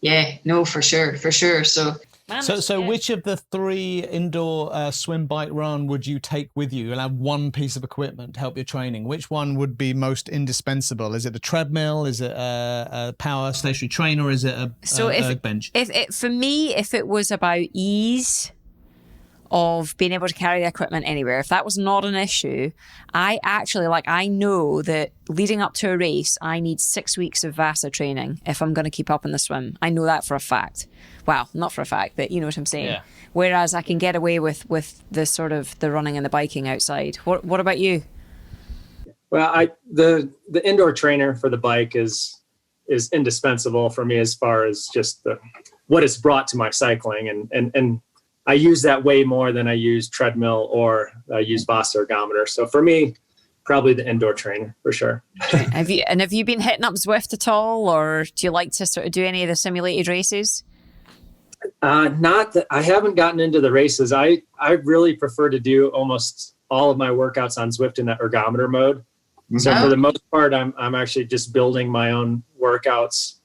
Yeah, no, for sure. So
which of the 3 indoor swim, bike, run would you take with you? You'll have one piece of equipment to help your training. Which one would be most indispensable? Is it the treadmill? Is it a power stationary trainer? Is it a erg bench?
For me, if it was about ease of being able to carry the equipment anywhere, if that was not an issue, I actually, I know that leading up to a race, I need 6 weeks of VASA training if I'm going to keep up in the swim. I know that for a fact. Well, not for a fact, but you know what I'm saying. Yeah. Whereas I can get away with the sort of the running and the biking outside. What about you?
Well, the indoor trainer for the bike is indispensable for me as far as just what it's brought to my cycling, and I use that way more than I use treadmill or I use Vast Argometer. So for me, probably the indoor trainer for sure.
Have you been hitting up Zwift at all, or do you like to sort of do any of the simulated races?
Not that I haven't gotten into the races. I really prefer to do almost all of my workouts on Zwift in that ergometer mode. So for the most part, I'm actually just building my own workouts,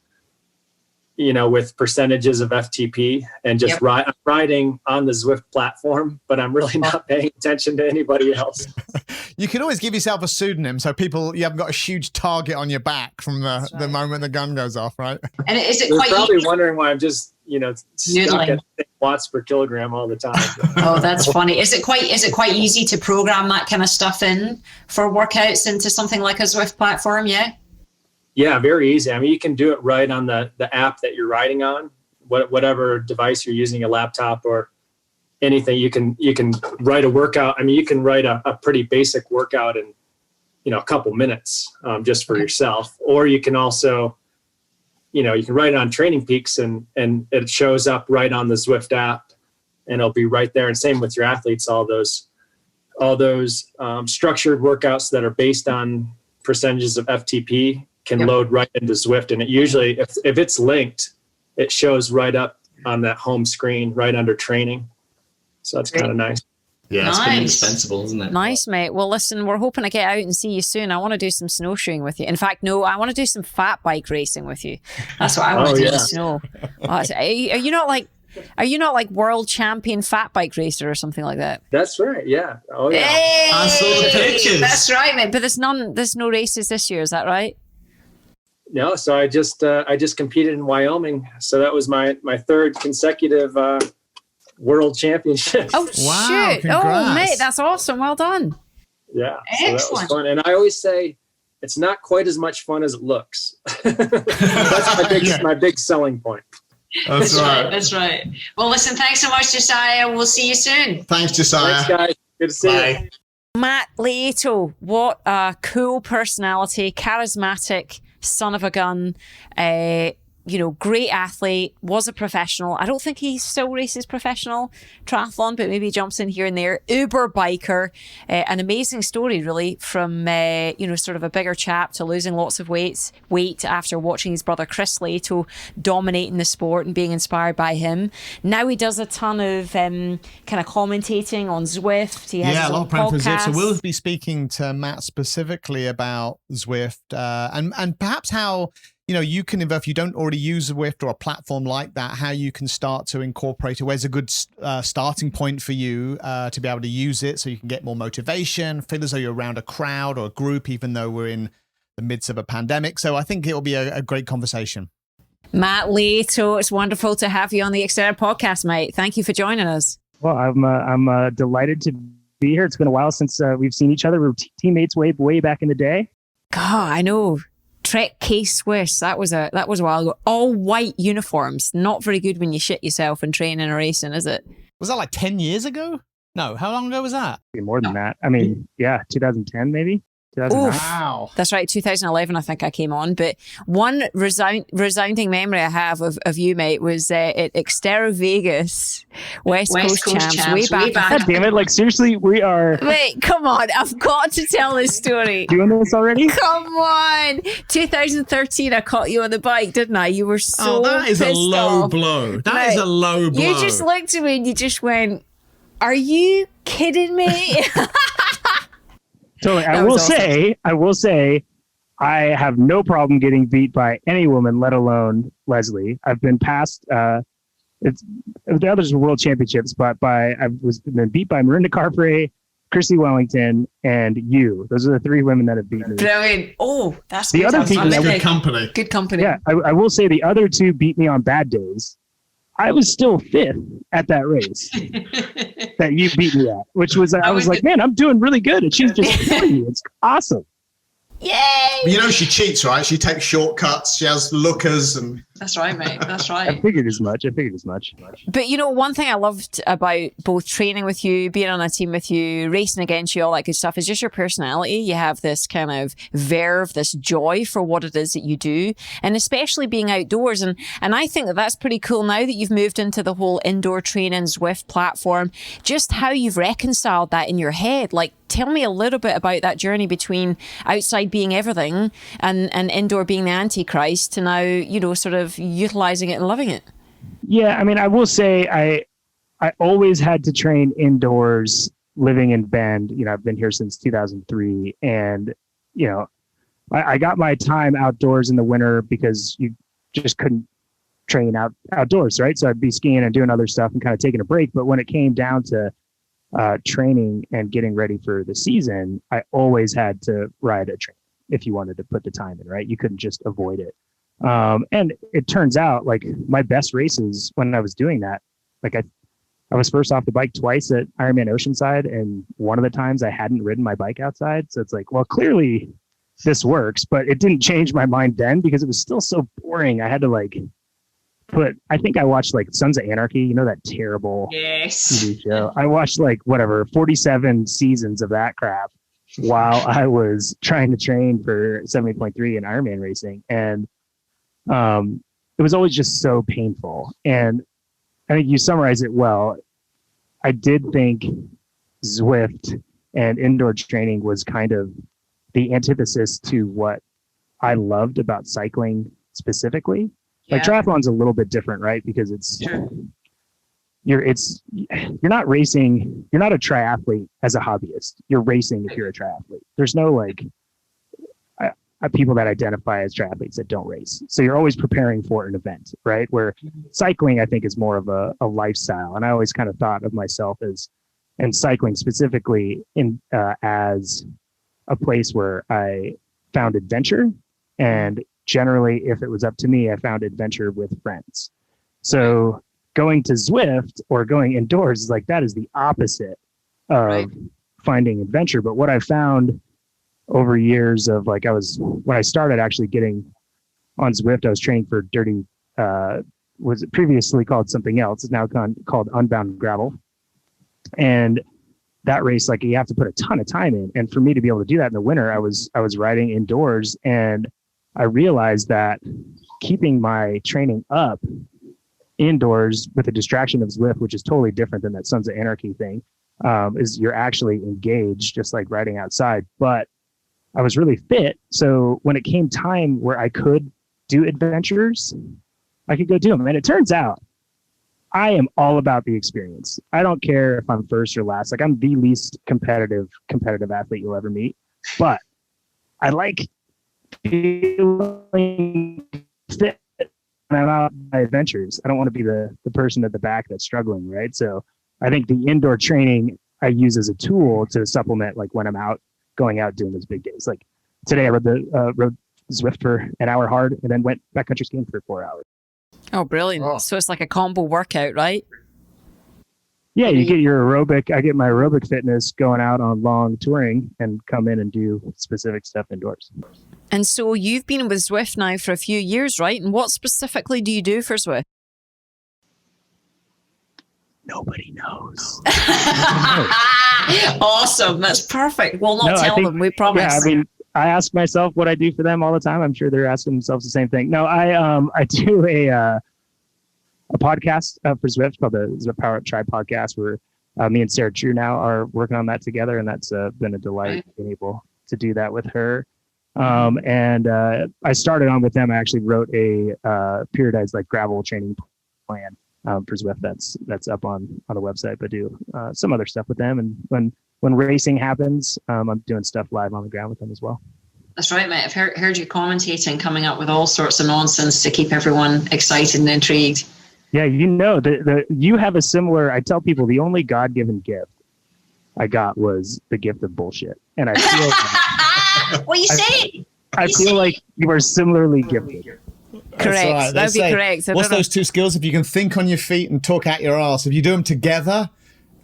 with percentages of FTP and just riding on the Zwift platform, but I'm really not paying attention to anybody else.
You can always give yourself a pseudonym so you haven't got a huge target on your back from the moment the gun goes off, right?
And is it
They're
quite
probably wondering why I'm just, stuck at watts per kilogram all the time.
Oh, that's funny. Is it quite easy to program that kind of stuff in for workouts into something like a Zwift platform? Yeah.
Yeah, very easy. I mean, you can do it right on the app that you're riding on, whatever device you're using, a laptop or anything. You can write a workout. I mean, you can write a pretty basic workout in, a couple minutes just for yourself. Or you can also, you can write it on Training Peaks and it shows up right on the Zwift app, and it'll be right there. And same with your athletes, all those structured workouts that are based on percentages of FTP can load right into Zwift. And it usually, if it's linked, it shows right up on that home screen, right under training. So that's kind of nice.
Yeah, it's been indispensable, isn't it?
Nice, mate. Well, listen, we're hoping to get out and see you soon. I want to do some snowshoeing with you. In fact, no, I want to do some fat bike racing with you. That's what I want to do in the snow. Are you not like world champion fat bike racer or something like that?
That's right. Yeah. Oh yeah.
Hey!
I saw the pictures.
That's right, mate. But there's no races this year. Is that right?
No. So I just competed in Wyoming. So that was my third consecutive world championship.
Oh, wow, shit. Congrats. Oh, mate, that's awesome. Well done.
Yeah. So that was fun. And I always say it's not quite as much fun as it looks. That's my big selling point.
That's right.
That's right. Well, listen, thanks so much, Josiah. We'll see you soon.
Thanks, Josiah.
Thanks, guys. Good to see you.
Matt Lieto, what a cool personality, charismatic, son of a gun, great athlete, was a professional. I don't think he still races professional triathlon, but maybe he jumps in here and there. Uber biker, an amazing story really from, sort of a bigger chap to losing lots of weight after watching his brother Chris Lieto dominating the sport and being inspired by him. Now he does a ton of kind of commentating on Zwift. He has his own podcast.
So we'll be speaking to Matt specifically about Zwift and perhaps how you can, if you don't already use Zwift or a platform like that, how you can start to incorporate it. Where's a good starting point for you to be able to use it so you can get more motivation, feel as though you're around a crowd or a group, even though we're in the midst of a pandemic. So I think it'll be a great conversation.
Matt Lieto, it's wonderful to have you on the XTERRA Podcast, mate. Thank you for joining us.
Well, I'm delighted to be here. It's been a while since we've seen each other. We were teammates way back in the day.
God, I know. Trek K-Swiss, that was a while ago. All white uniforms. Not very good when you shit yourself and train in a racing, is it?
Was that like 10 years ago? No, how long ago was that?
More than that. I mean, 2010 maybe.
Wow.
That's right, 2011 I think I came on. But one resounding memory I have of you, mate, was at XTERRA Vegas, West Coast champs way back.
God damn it, seriously, we are...
Wait, come on, I've got to tell this story.
Doing this already?
Come on. 2013, I caught you on the bike, didn't I? You were so
that is a low blow. That is a low blow.
You just looked at me and you just went, are you kidding me?
Totally. I will say, I have no problem getting beat by any woman, let alone Lesley. I've been past. The others were world championships, but been beat by Marinda Carpre, Chrissy Wellington, and you. Those are the three women that have beaten me.
Brilliant. Oh, that's
the other people.
Good company.
Good company.
Yeah, I will say the other two beat me on bad days. I was still fifth at that race. that you beat me at, which was, I was like, man, I'm doing really good. And she's just killing me. It's awesome.
Yay!
You know, she cheats, right? She takes shortcuts. She has lookers and.
That's right, mate. That's right.
I figured as much.
But one thing I loved about both training with you, being on a team with you, racing against you, all that good stuff, is just your personality. You have this kind of verve, this joy for what it is that you do, and especially being outdoors. And I think that that's pretty cool now that you've moved into the whole indoor training Zwift platform, just how you've reconciled that in your head. Like, tell me a little bit about that journey between outside being everything and indoor being the Antichrist to now, sort of utilizing it and loving it.
Yeah, I mean, I will say I always had to train indoors living in Bend. I've been here since 2003. And, I got my time outdoors in the winter because you just couldn't train outdoors, right? So I'd be skiing and doing other stuff and kind of taking a break. But when it came down to training and getting ready for the season, I always had to ride a train if you wanted to put the time in, right? You couldn't just avoid it. And it turns out like my best races when I was doing that, like I was first off the bike twice at Ironman Oceanside, and one of the times I hadn't ridden my bike outside. So it's like, well, clearly this works, but it didn't change my mind then because it was still so boring. I had to I think I watched like Sons of Anarchy, that terrible TV show. I watched 47 seasons of that crap while I was trying to train for 70.3 in Ironman racing. And it was always just so painful. And I think you summarize it well. I did think Zwift and indoor training was kind of the antithesis to what I loved about cycling specifically. Like triathlon's a little bit different, right? Because you're not racing. You're not a triathlete as a hobbyist. You're racing if you're a triathlete. There's no people that identify as triathletes that don't race. So you're always preparing for an event, right? Where cycling, I think, is more of a lifestyle. And I always kind of thought of myself and cycling specifically as a place where I found adventure. And generally, if it was up to me, I found adventure with friends. So going to Zwift or going indoors is that is the opposite of finding adventure. But what I found over years of when I started actually getting on Zwift, I was training for Dirty, was it previously called something else? It's now called Unbound Gravel. And that race, you have to put a ton of time in. And for me to be able to do that in the winter, I was riding indoors, and I realized that keeping my training up indoors with the distraction of Zwift, which is totally different than that Sons of Anarchy thing, is you're actually engaged, just like riding outside. But I was really fit. So when it came time where I could do adventures, I could go do them. And it turns out I am all about the experience. I don't care if I'm first or last. I'm the least competitive athlete you'll ever meet. But I like feeling fit when I'm out on my adventures. I don't want to be the person at the back that's struggling, right? So I think the indoor training I use as a tool to supplement when I'm going out doing those big days. Like today I rode Zwift for an hour hard and then went backcountry skiing for 4 hours.
Oh, brilliant. Oh. So it's like a combo workout, right?
Yeah, you get your aerobic. I get my aerobic fitness going out on long touring and come in and do specific stuff indoors.
And so you've been with Zwift now for a few years, right? And what specifically do you do for Zwift?
Nobody knows.
Awesome. That's perfect. We'll not tell them, we promise.
Yeah, I mean, I ask myself what I do for them all the time. I'm sure they're asking themselves the same thing. No, I do a podcast for Zwift called the Zwift Power Up Tribe Podcast, where me and Sarah True now are working on that together, and that's been a delight being able to do that with her. And I started on with them. I actually wrote a periodized gravel training plan for Zwift that's up on the website, but do some other stuff with them. And when racing happens, I'm doing stuff live on the ground with them as well.
That's right, mate. I've heard you commentating, coming up with all sorts of nonsense to keep everyone excited and intrigued.
Yeah, you have a similar. I tell people the only God-given gift I got was the gift of bullshit, and I feel.
What you say?
I feel like you are similarly gifted.
Correct.
Right.
That would be correct.
What's those two skills? If you can think on your feet and talk out your ass, if you do them together,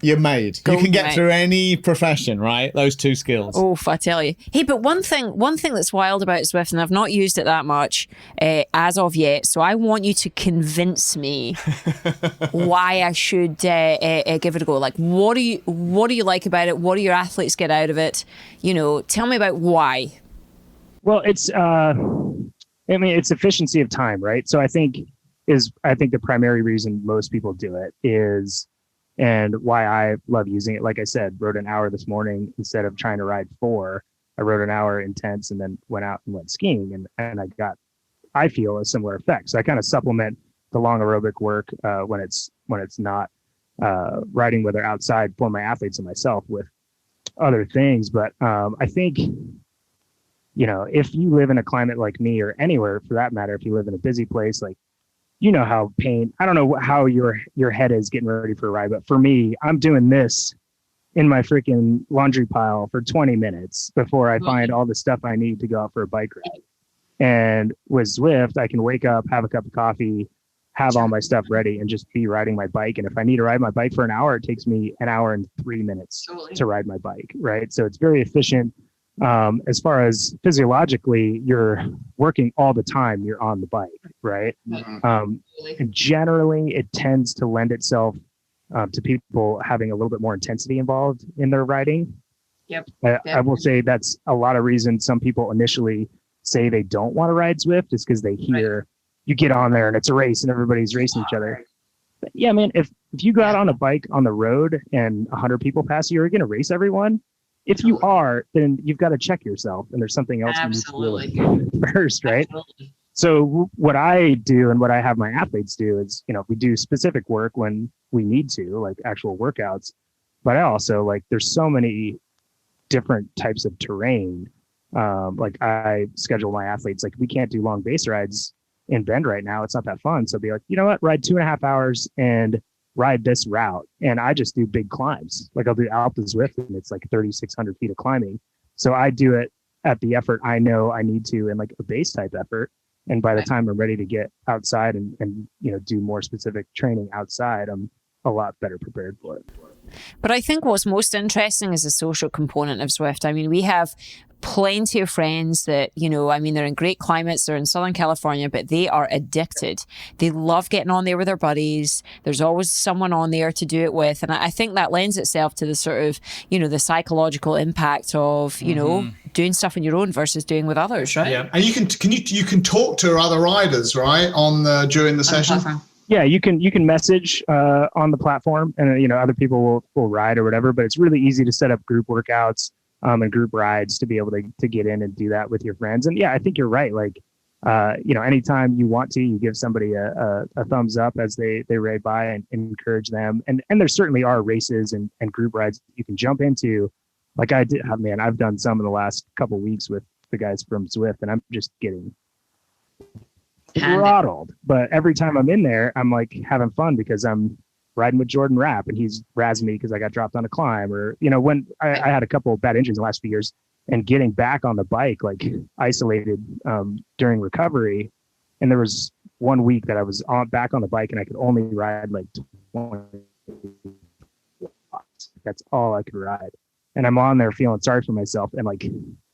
you're made. You can get through any profession, right? Those two skills.
Oh, I tell you. Hey, but one thing that's wild about Zwift, and I've not used it that much as of yet, so I want you to convince me why I should give it a go. Like, what do you like about it? What do your athletes get out of it? You know, tell me about why.
Well, it's it's efficiency of time, right? So I think the primary reason most people do it is, and why I love using it. Like I said, rode an hour this morning instead of trying to ride 4. I rode an hour intense and then went out and went skiing, and I feel a similar effect. So I kind of supplement the long aerobic work when it's not riding, whether outside for my athletes and myself, with other things. But I think, you know, if you live in a climate like me, or anywhere for that matter, if you live in a busy place, like, you know how I don't know how your head is getting ready for a ride, but for me, I'm doing this in my freaking laundry pile for 20 minutes before I find all the stuff I need to go out for a bike ride. And with Zwift, I can wake up, have a cup of coffee, have all my stuff ready, and just be riding my bike. And if I need to ride my bike for an hour, it takes me an hour and 3 minutes to ride my bike, right? So it's very efficient. As far as physiologically, you're working all the time you're on the bike, right? And generally it tends to lend itself to people having a little bit more intensity involved in their riding. I will say that's a lot of reasons some people initially say they don't want to ride Zwift, is because they hear you get on there and it's a race and everybody's racing each other. But yeah, man, if you go out on a bike on the road and 100 people pass you, you're going to race everyone. If you are, then you've got to check yourself, and there's something else you need to do first, right? Absolutely. So what I do and what I have my athletes do is, you know, we do specific work when we need to, like actual workouts. But I also, like, there's so many different types of terrain. Like, I schedule my athletes, like, we can't do long base rides in Bend right now. It's not that fun. So be like, you know what, ride 2.5 hours and ride this route. And I just do big climbs. Like, I'll do Alp to Zwift, and it's like 3,600 feet of climbing. So I do it at the effort I know I need to, in like a base type effort. And by the time I'm ready to get outside and you know, do more specific training outside, I'm a lot better prepared for it.
But I think what's most interesting is the social component of Zwift. I mean, we have plenty of friends that, you know, I mean, they're in great climates, they're in Southern California, but they are addicted. They love getting on there with their buddies. There's always someone on there to do it with. And I think that lends itself to the sort of, you know, the psychological impact of, you know, doing stuff on your own versus doing with others, right?
Yeah. And you can talk to other riders, right, during the session?
Yeah, you can message on the platform, and you know, other people will ride or whatever. But it's really easy to set up group workouts and group rides to be able to get in and do that with your friends. And yeah, I think you're right. Like, you know, anytime you want to, you give somebody a thumbs up as they raid by and encourage them. And there certainly are races and group rides you can jump into. Like I did, man, I've done some in the last couple of weeks with the guys from Zwift, and I'm just getting throttled. But every time I'm in there, I'm like having fun because I'm riding with Jordan Rapp and he's razzing me because I got dropped on a climb, or, you know, when I had a couple of bad injuries in the last few years, and getting back on the bike, like isolated during recovery. And there was 1 week that I was back on the bike and I could only ride like 20 watts. That's all I could ride. And I'm on there feeling sorry for myself. And like,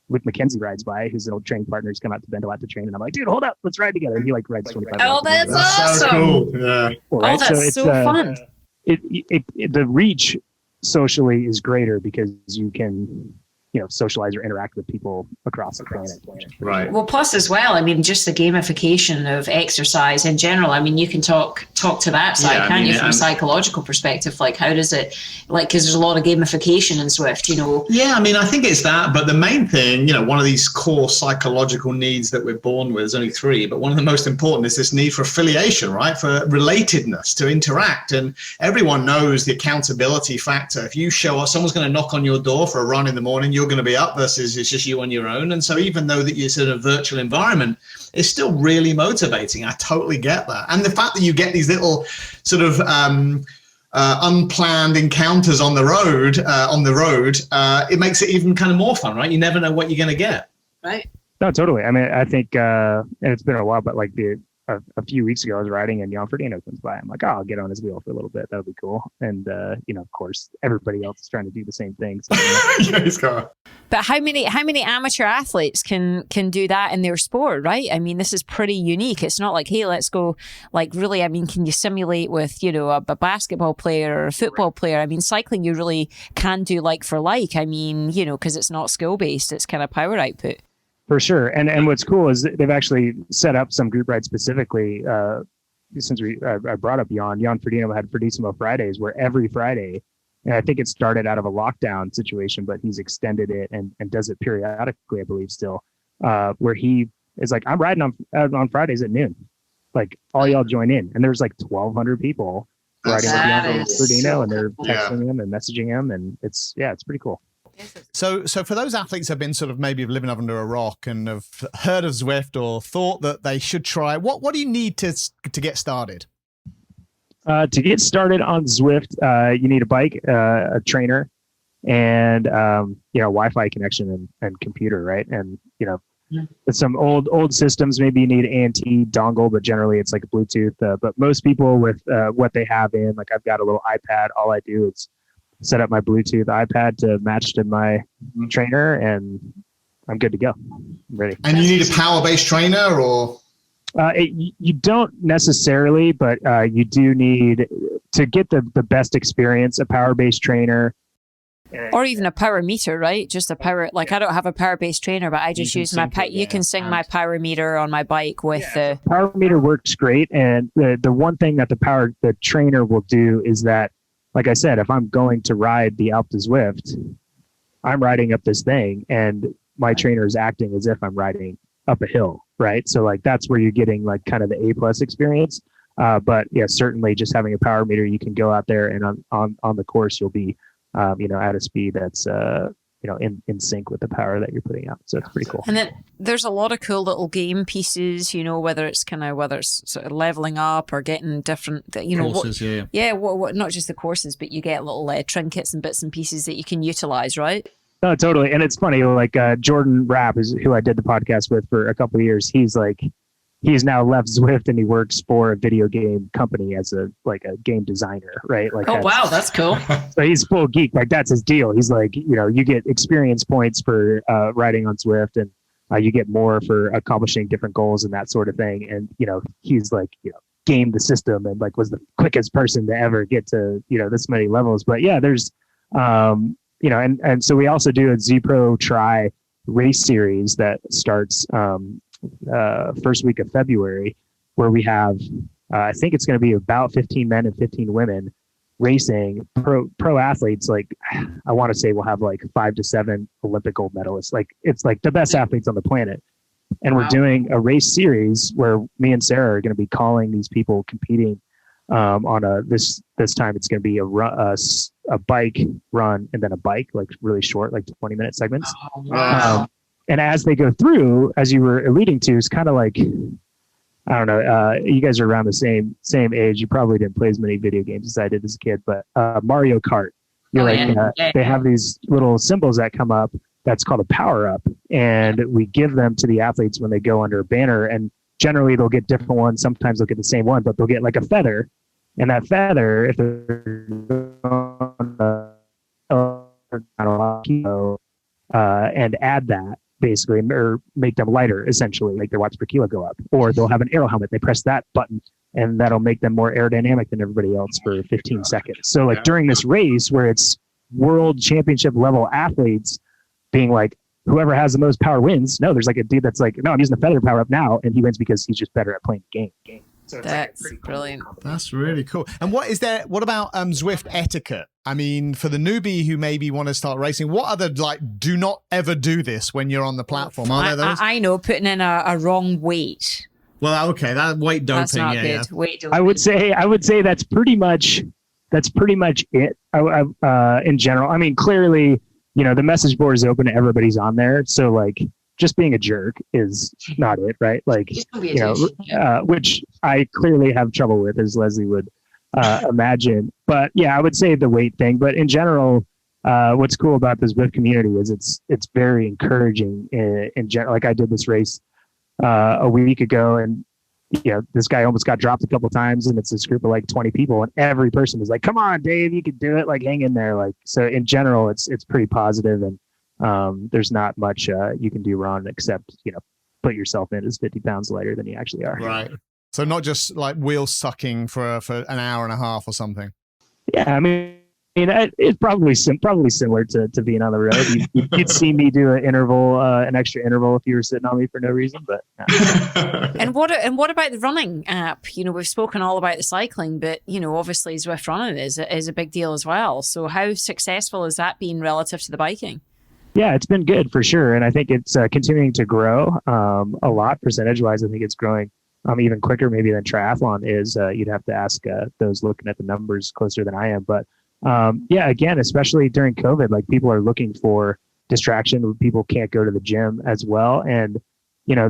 Luke McKenzie rides by, who's an old training partner. He's come out to Bend a lot to train, and I'm like, dude, hold up, let's ride together. And he like rides 25.
Oh, that's awesome!
So cool. Yeah.
Right?
Oh, that's so fun.
The reach socially is greater because you can, you know, socialize or interact with people across the planet.
Right.
Well, plus as well, I mean, just the gamification of exercise in general. I mean, you can talk to that side, can't you, from a psychological perspective? Like, how does it, like, because there's a lot of gamification in Zwift, you know?
Yeah, I mean, I think it's that, but the main thing, you know, one of these core psychological needs that we're born with, there's only 3, but one of the most important is this need for affiliation, right? For relatedness, to interact. And everyone knows the accountability factor. If you show up, someone's going to knock on your door for a run in the morning, you're going to be up versus it's just you on your own. And so even though that you're in a virtual environment, it's still really motivating. I totally get that. And the fact that you get these little sort of unplanned encounters on the road, it makes it even kind of more fun, right? You never know what you're going to get.
Right.
No, totally. I mean, I think, and it's been a while, but like a few weeks ago, I was riding and Jan Frodeno comes by. I'm like, oh, I'll get on his wheel for a little bit. That'll be cool. And, of course, everybody else is trying to do the same thing. So,
Yeah, he's got.
But how many amateur athletes can do that in their sport, right? I mean, this is pretty unique. It's not like, hey, let's go, like, really, I mean, can you simulate with, a basketball player or a football player? I mean, cycling, you really can do like for like. I mean, because it's not skill-based, it's kind of power output.
For sure. And what's cool is they've actually set up some group rides specifically, since I brought up Jan Frodeno had Frodissimo Fridays, where every Friday, and I think it started out of a lockdown situation, but he's extended it and does it periodically, I believe still, where he is like, I'm riding on Fridays at noon. Like, all y'all join in. And there's like 1,200 people riding with Jan Frodeno, and they're texting him and messaging him. And it's pretty cool.
So for those athletes who have been sort of maybe living under a rock and have heard of Zwift or thought that they should try, what do you need to get started?
To get started on Zwift, you need a bike, a trainer, and Wi-Fi connection and computer, right? And some old systems, maybe you need ANT dongle, but generally it's like Bluetooth. But most people with what they have in, like I've got a little iPad. All I do is set up my Bluetooth iPad to match to my trainer, and I'm good to go. I'm ready.
And you need a power-based trainer, or?
You don't necessarily, but you do need to get the best experience, a power-based trainer.
Or even a power meter, right? Just a power, like I don't have a power-based trainer, but I just use my, you can sync my power meter on my bike with the...
Power meter works great. And the one thing that the trainer will do is that, like I said, if I'm going to ride the Alpe Zwift, I'm riding up this thing and my trainer is acting as if I'm riding up a hill, right? So like that's where you're getting like kind of the A+ experience. But yeah, certainly just having a power meter, you can go out there and on the course you'll be at a speed that's in sync with the power that you're putting out. So it's pretty cool.
And then there's a lot of cool little game pieces, whether it's sort of leveling up or getting different,
courses,
what not just the courses, but you get little trinkets and bits and pieces that you can utilize, right?
No, totally. And it's funny, like Jordan Rapp, is who I did the podcast with for a couple of years. He's now left Zwift and he works for a video game company as a game designer, right? Like,
oh wow, that's cool.
So he's full geek. Like that's his deal. He's like, you get experience points for riding on Zwift, and you get more for accomplishing different goals and that sort of thing. And he's like, gamed the system and like was the quickest person to ever get to this many levels. But yeah, there's and so we also do a Z Pro Tri race series that starts first week of February, where we have I think it's going to be about 15 men and 15 women racing pro athletes. Like I want to say we'll have like 5 to 7 Olympic gold medalists. Like it's like the best athletes on the planet. And we're doing a race series where me and Sarah are going to be calling these people competing on this time. It's going to be a bike run and then a bike, like really short, like 20-minute segments.
Oh, wow.
And as they go through, as you were alluding to, it's kind of like, I don't know, you guys are around the same age. You probably didn't play as many video games as I did as a kid, but Mario Kart, they have these little symbols that come up. That's called a power up. And we give them to the athletes when they go under a banner. And generally they'll get different ones. Sometimes they'll get the same one, but they'll get like a feather. And that feather, if they're and add that, basically, or make them lighter, essentially, like their watts per kilo go up. Or they'll have an aero helmet. They press that button, and that'll make them more aerodynamic than everybody else for 15 seconds. So, like during this race, where it's world championship level athletes being like, whoever has the most power wins. No, there's like a dude that's like, no, I'm using the feather power up now, and he wins because he's just better at playing the game. So
that's brilliant.
That's really cool. And what about Zwift Etiquette? I mean, for the newbie who maybe want to start racing, what other do not ever do this when you're on the platform? Are there those?
I know, putting in a wrong weight.
Well, okay, that weight doping.
That's not good. Yeah. Weight doping.
I would say that's pretty much it. In general, I mean, clearly, the message board is open to everybody's on there. So like, just being a jerk is not it, right? Like, which I clearly have trouble with, as Lesley would imagine. But yeah, I would say the weight thing. But in general, what's cool about the Zwift community is it's very encouraging in general. Like I did this race a week ago, and this guy almost got dropped a couple times, and it's this group of like 20 people, and every person is like, come on, Dave, you can do it. Like, hang in there. Like, so in general, it's pretty positive, and there's not much you can do wrong except, put yourself in as 50 pounds lighter than you actually are.
Right. So not just like wheel sucking for an hour and a half or something.
Yeah. I mean, it's probably similar to being on the road. You'd see me do an extra interval if you were sitting on me for no reason. But
And what about the running app? We've spoken all about the cycling, but obviously Zwift Running is a big deal as well. So how successful has that been relative to the biking?
Yeah, it's been good for sure, and I think it's continuing to grow a lot percentage-wise. I think it's growing even quicker maybe than triathlon is. You'd have to ask those looking at the numbers closer than I am, but. Again, especially during COVID, like people are looking for distraction. People can't go to the gym as well. And,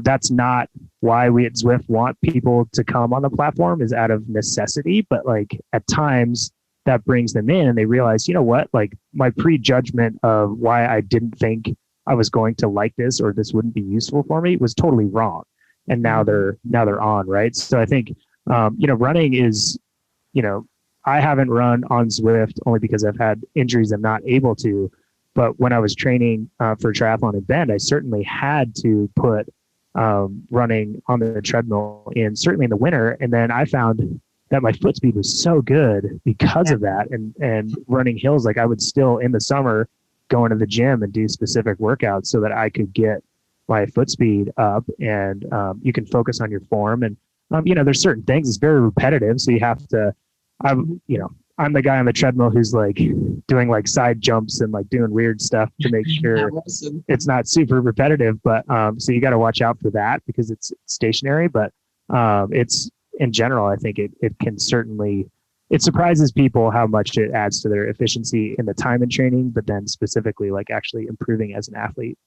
that's not why we at Zwift want people to come on the platform, is out of necessity. But like at times that brings them in and they realize, like my prejudgment of why I didn't think I was going to like this or this wouldn't be useful for me was totally wrong. And now they're on, right? So I think, running is, I haven't run on Zwift only because I've had injuries. I'm not able to. But when I was training for triathlon in Bend, I certainly had to put running on the treadmill in, certainly in the winter. And then I found that my foot speed was so good because of that. And running hills, like I would still in the summer go into the gym and do specific workouts so that I could get my foot speed up. And you can focus on your form. And, there's certain things, it's very repetitive. So you have to, I'm the guy on the treadmill who's like doing like side jumps and like doing weird stuff to make sure it's not super repetitive. But so you got to watch out for that because it's stationary. But it's in general, I think it can certainly, it surprises people how much it adds to their efficiency in the time and training, but then specifically like actually improving as an athlete.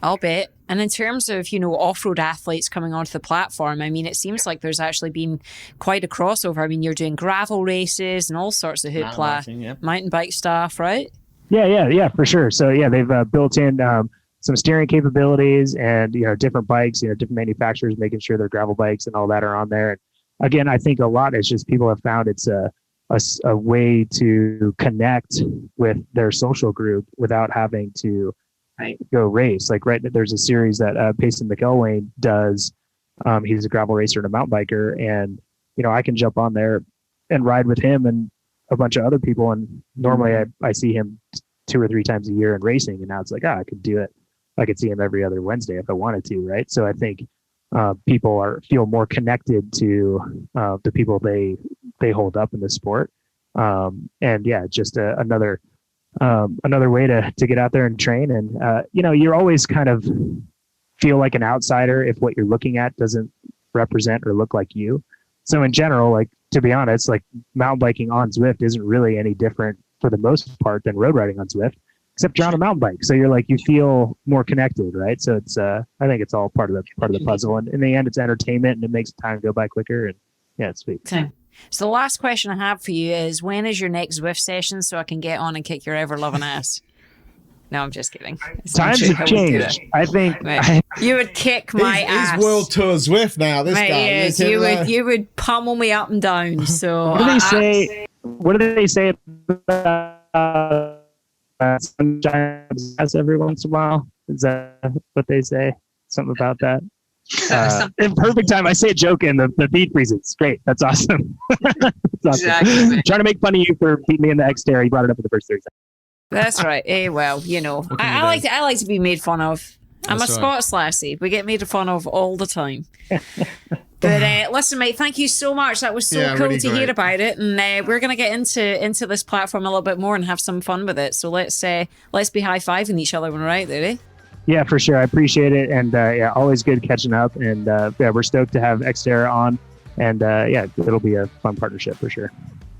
I'll bet. And in terms of, off-road athletes coming onto the platform, I mean, it seems like there's actually been quite a crossover. I mean, you're doing gravel races and all sorts of hoopla, mountain bike stuff, right?
Yeah, for sure. So yeah, they've built in some steering capabilities and, different bikes, different manufacturers making sure their gravel bikes and all that are on there. And again, I think a lot is just people have found it's a way to connect with their social group without having to go race. Like, there's a series that Payson McElwain does. He's a gravel racer and a mountain biker, and I can jump on there and ride with him and a bunch of other people. And normally I see him 2 or 3 times a year in racing, and now it's like, I could do it. I could see him every other Wednesday if I wanted to, right? So I think people feel more connected to the people they hold up in the sport, and just another way to get out there and train. And, you're always kind of feel like an outsider if what you're looking at doesn't represent or look like you. So in general, like, to be honest, like mountain biking on Zwift isn't really any different for the most part than road riding on Zwift, except you're on a mountain bike. So you're like, you feel more connected, right? So it's, I think it's all part of the puzzle. And in the end, it's entertainment and it makes time go by quicker. And yeah, it's sweet.
Okay. So the last question I have for you is, when is your next Zwift session so I can get on and kick your ever-loving ass? No, I'm just kidding.
Times have changed. I think
you would kick my ass.
He's World Tour Zwift now. This guy.
Yes, you would pummel me up and down. So
what do they say? What do they say about sunshine every once in a while? Is that what they say? Something about that? In perfect time, I say a joke and the beat freezes. Great, that's awesome. That's awesome. Exactly. Trying to make fun of you for beating me in the XTERRA. You brought it up in the first 30 seconds.
That's right. Well, I like to be made fun of. I'm a Scots lassie. We get made fun of all the time. But listen, mate, thank you so much. That was so cool really to hear about it, and we're gonna get into this platform a little bit more and have some fun with it. So let's be high-fiving each other when we're out there, eh?
Yeah, for sure. I appreciate it, and always good catching up. And we're stoked to have XTERRA on, and it'll be a fun partnership for sure.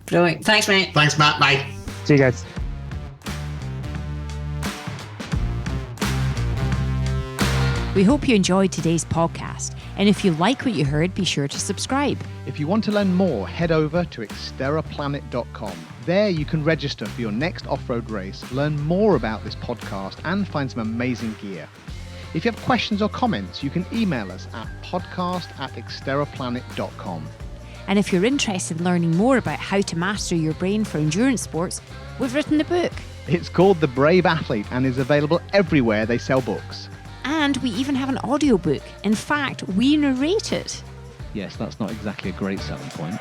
Brilliant. Thanks, mate.
Thanks, Matt. Bye.
See you guys.
We hope you enjoyed today's podcast. And if you like what you heard, be sure to subscribe.
If you want to learn more, head over to XTERRAplanet.com. There you can register for your next off-road race, learn more about this podcast, and find some amazing gear. If you have questions or comments, you can email us at podcast@xterraplanet.com.
And if you're interested in learning more about how to master your brain for endurance sports, we've written a book.
It's called The Brave Athlete and is available everywhere they sell books.
And we even have an audiobook. In fact, we narrate it.
Yes, that's not exactly a great selling point.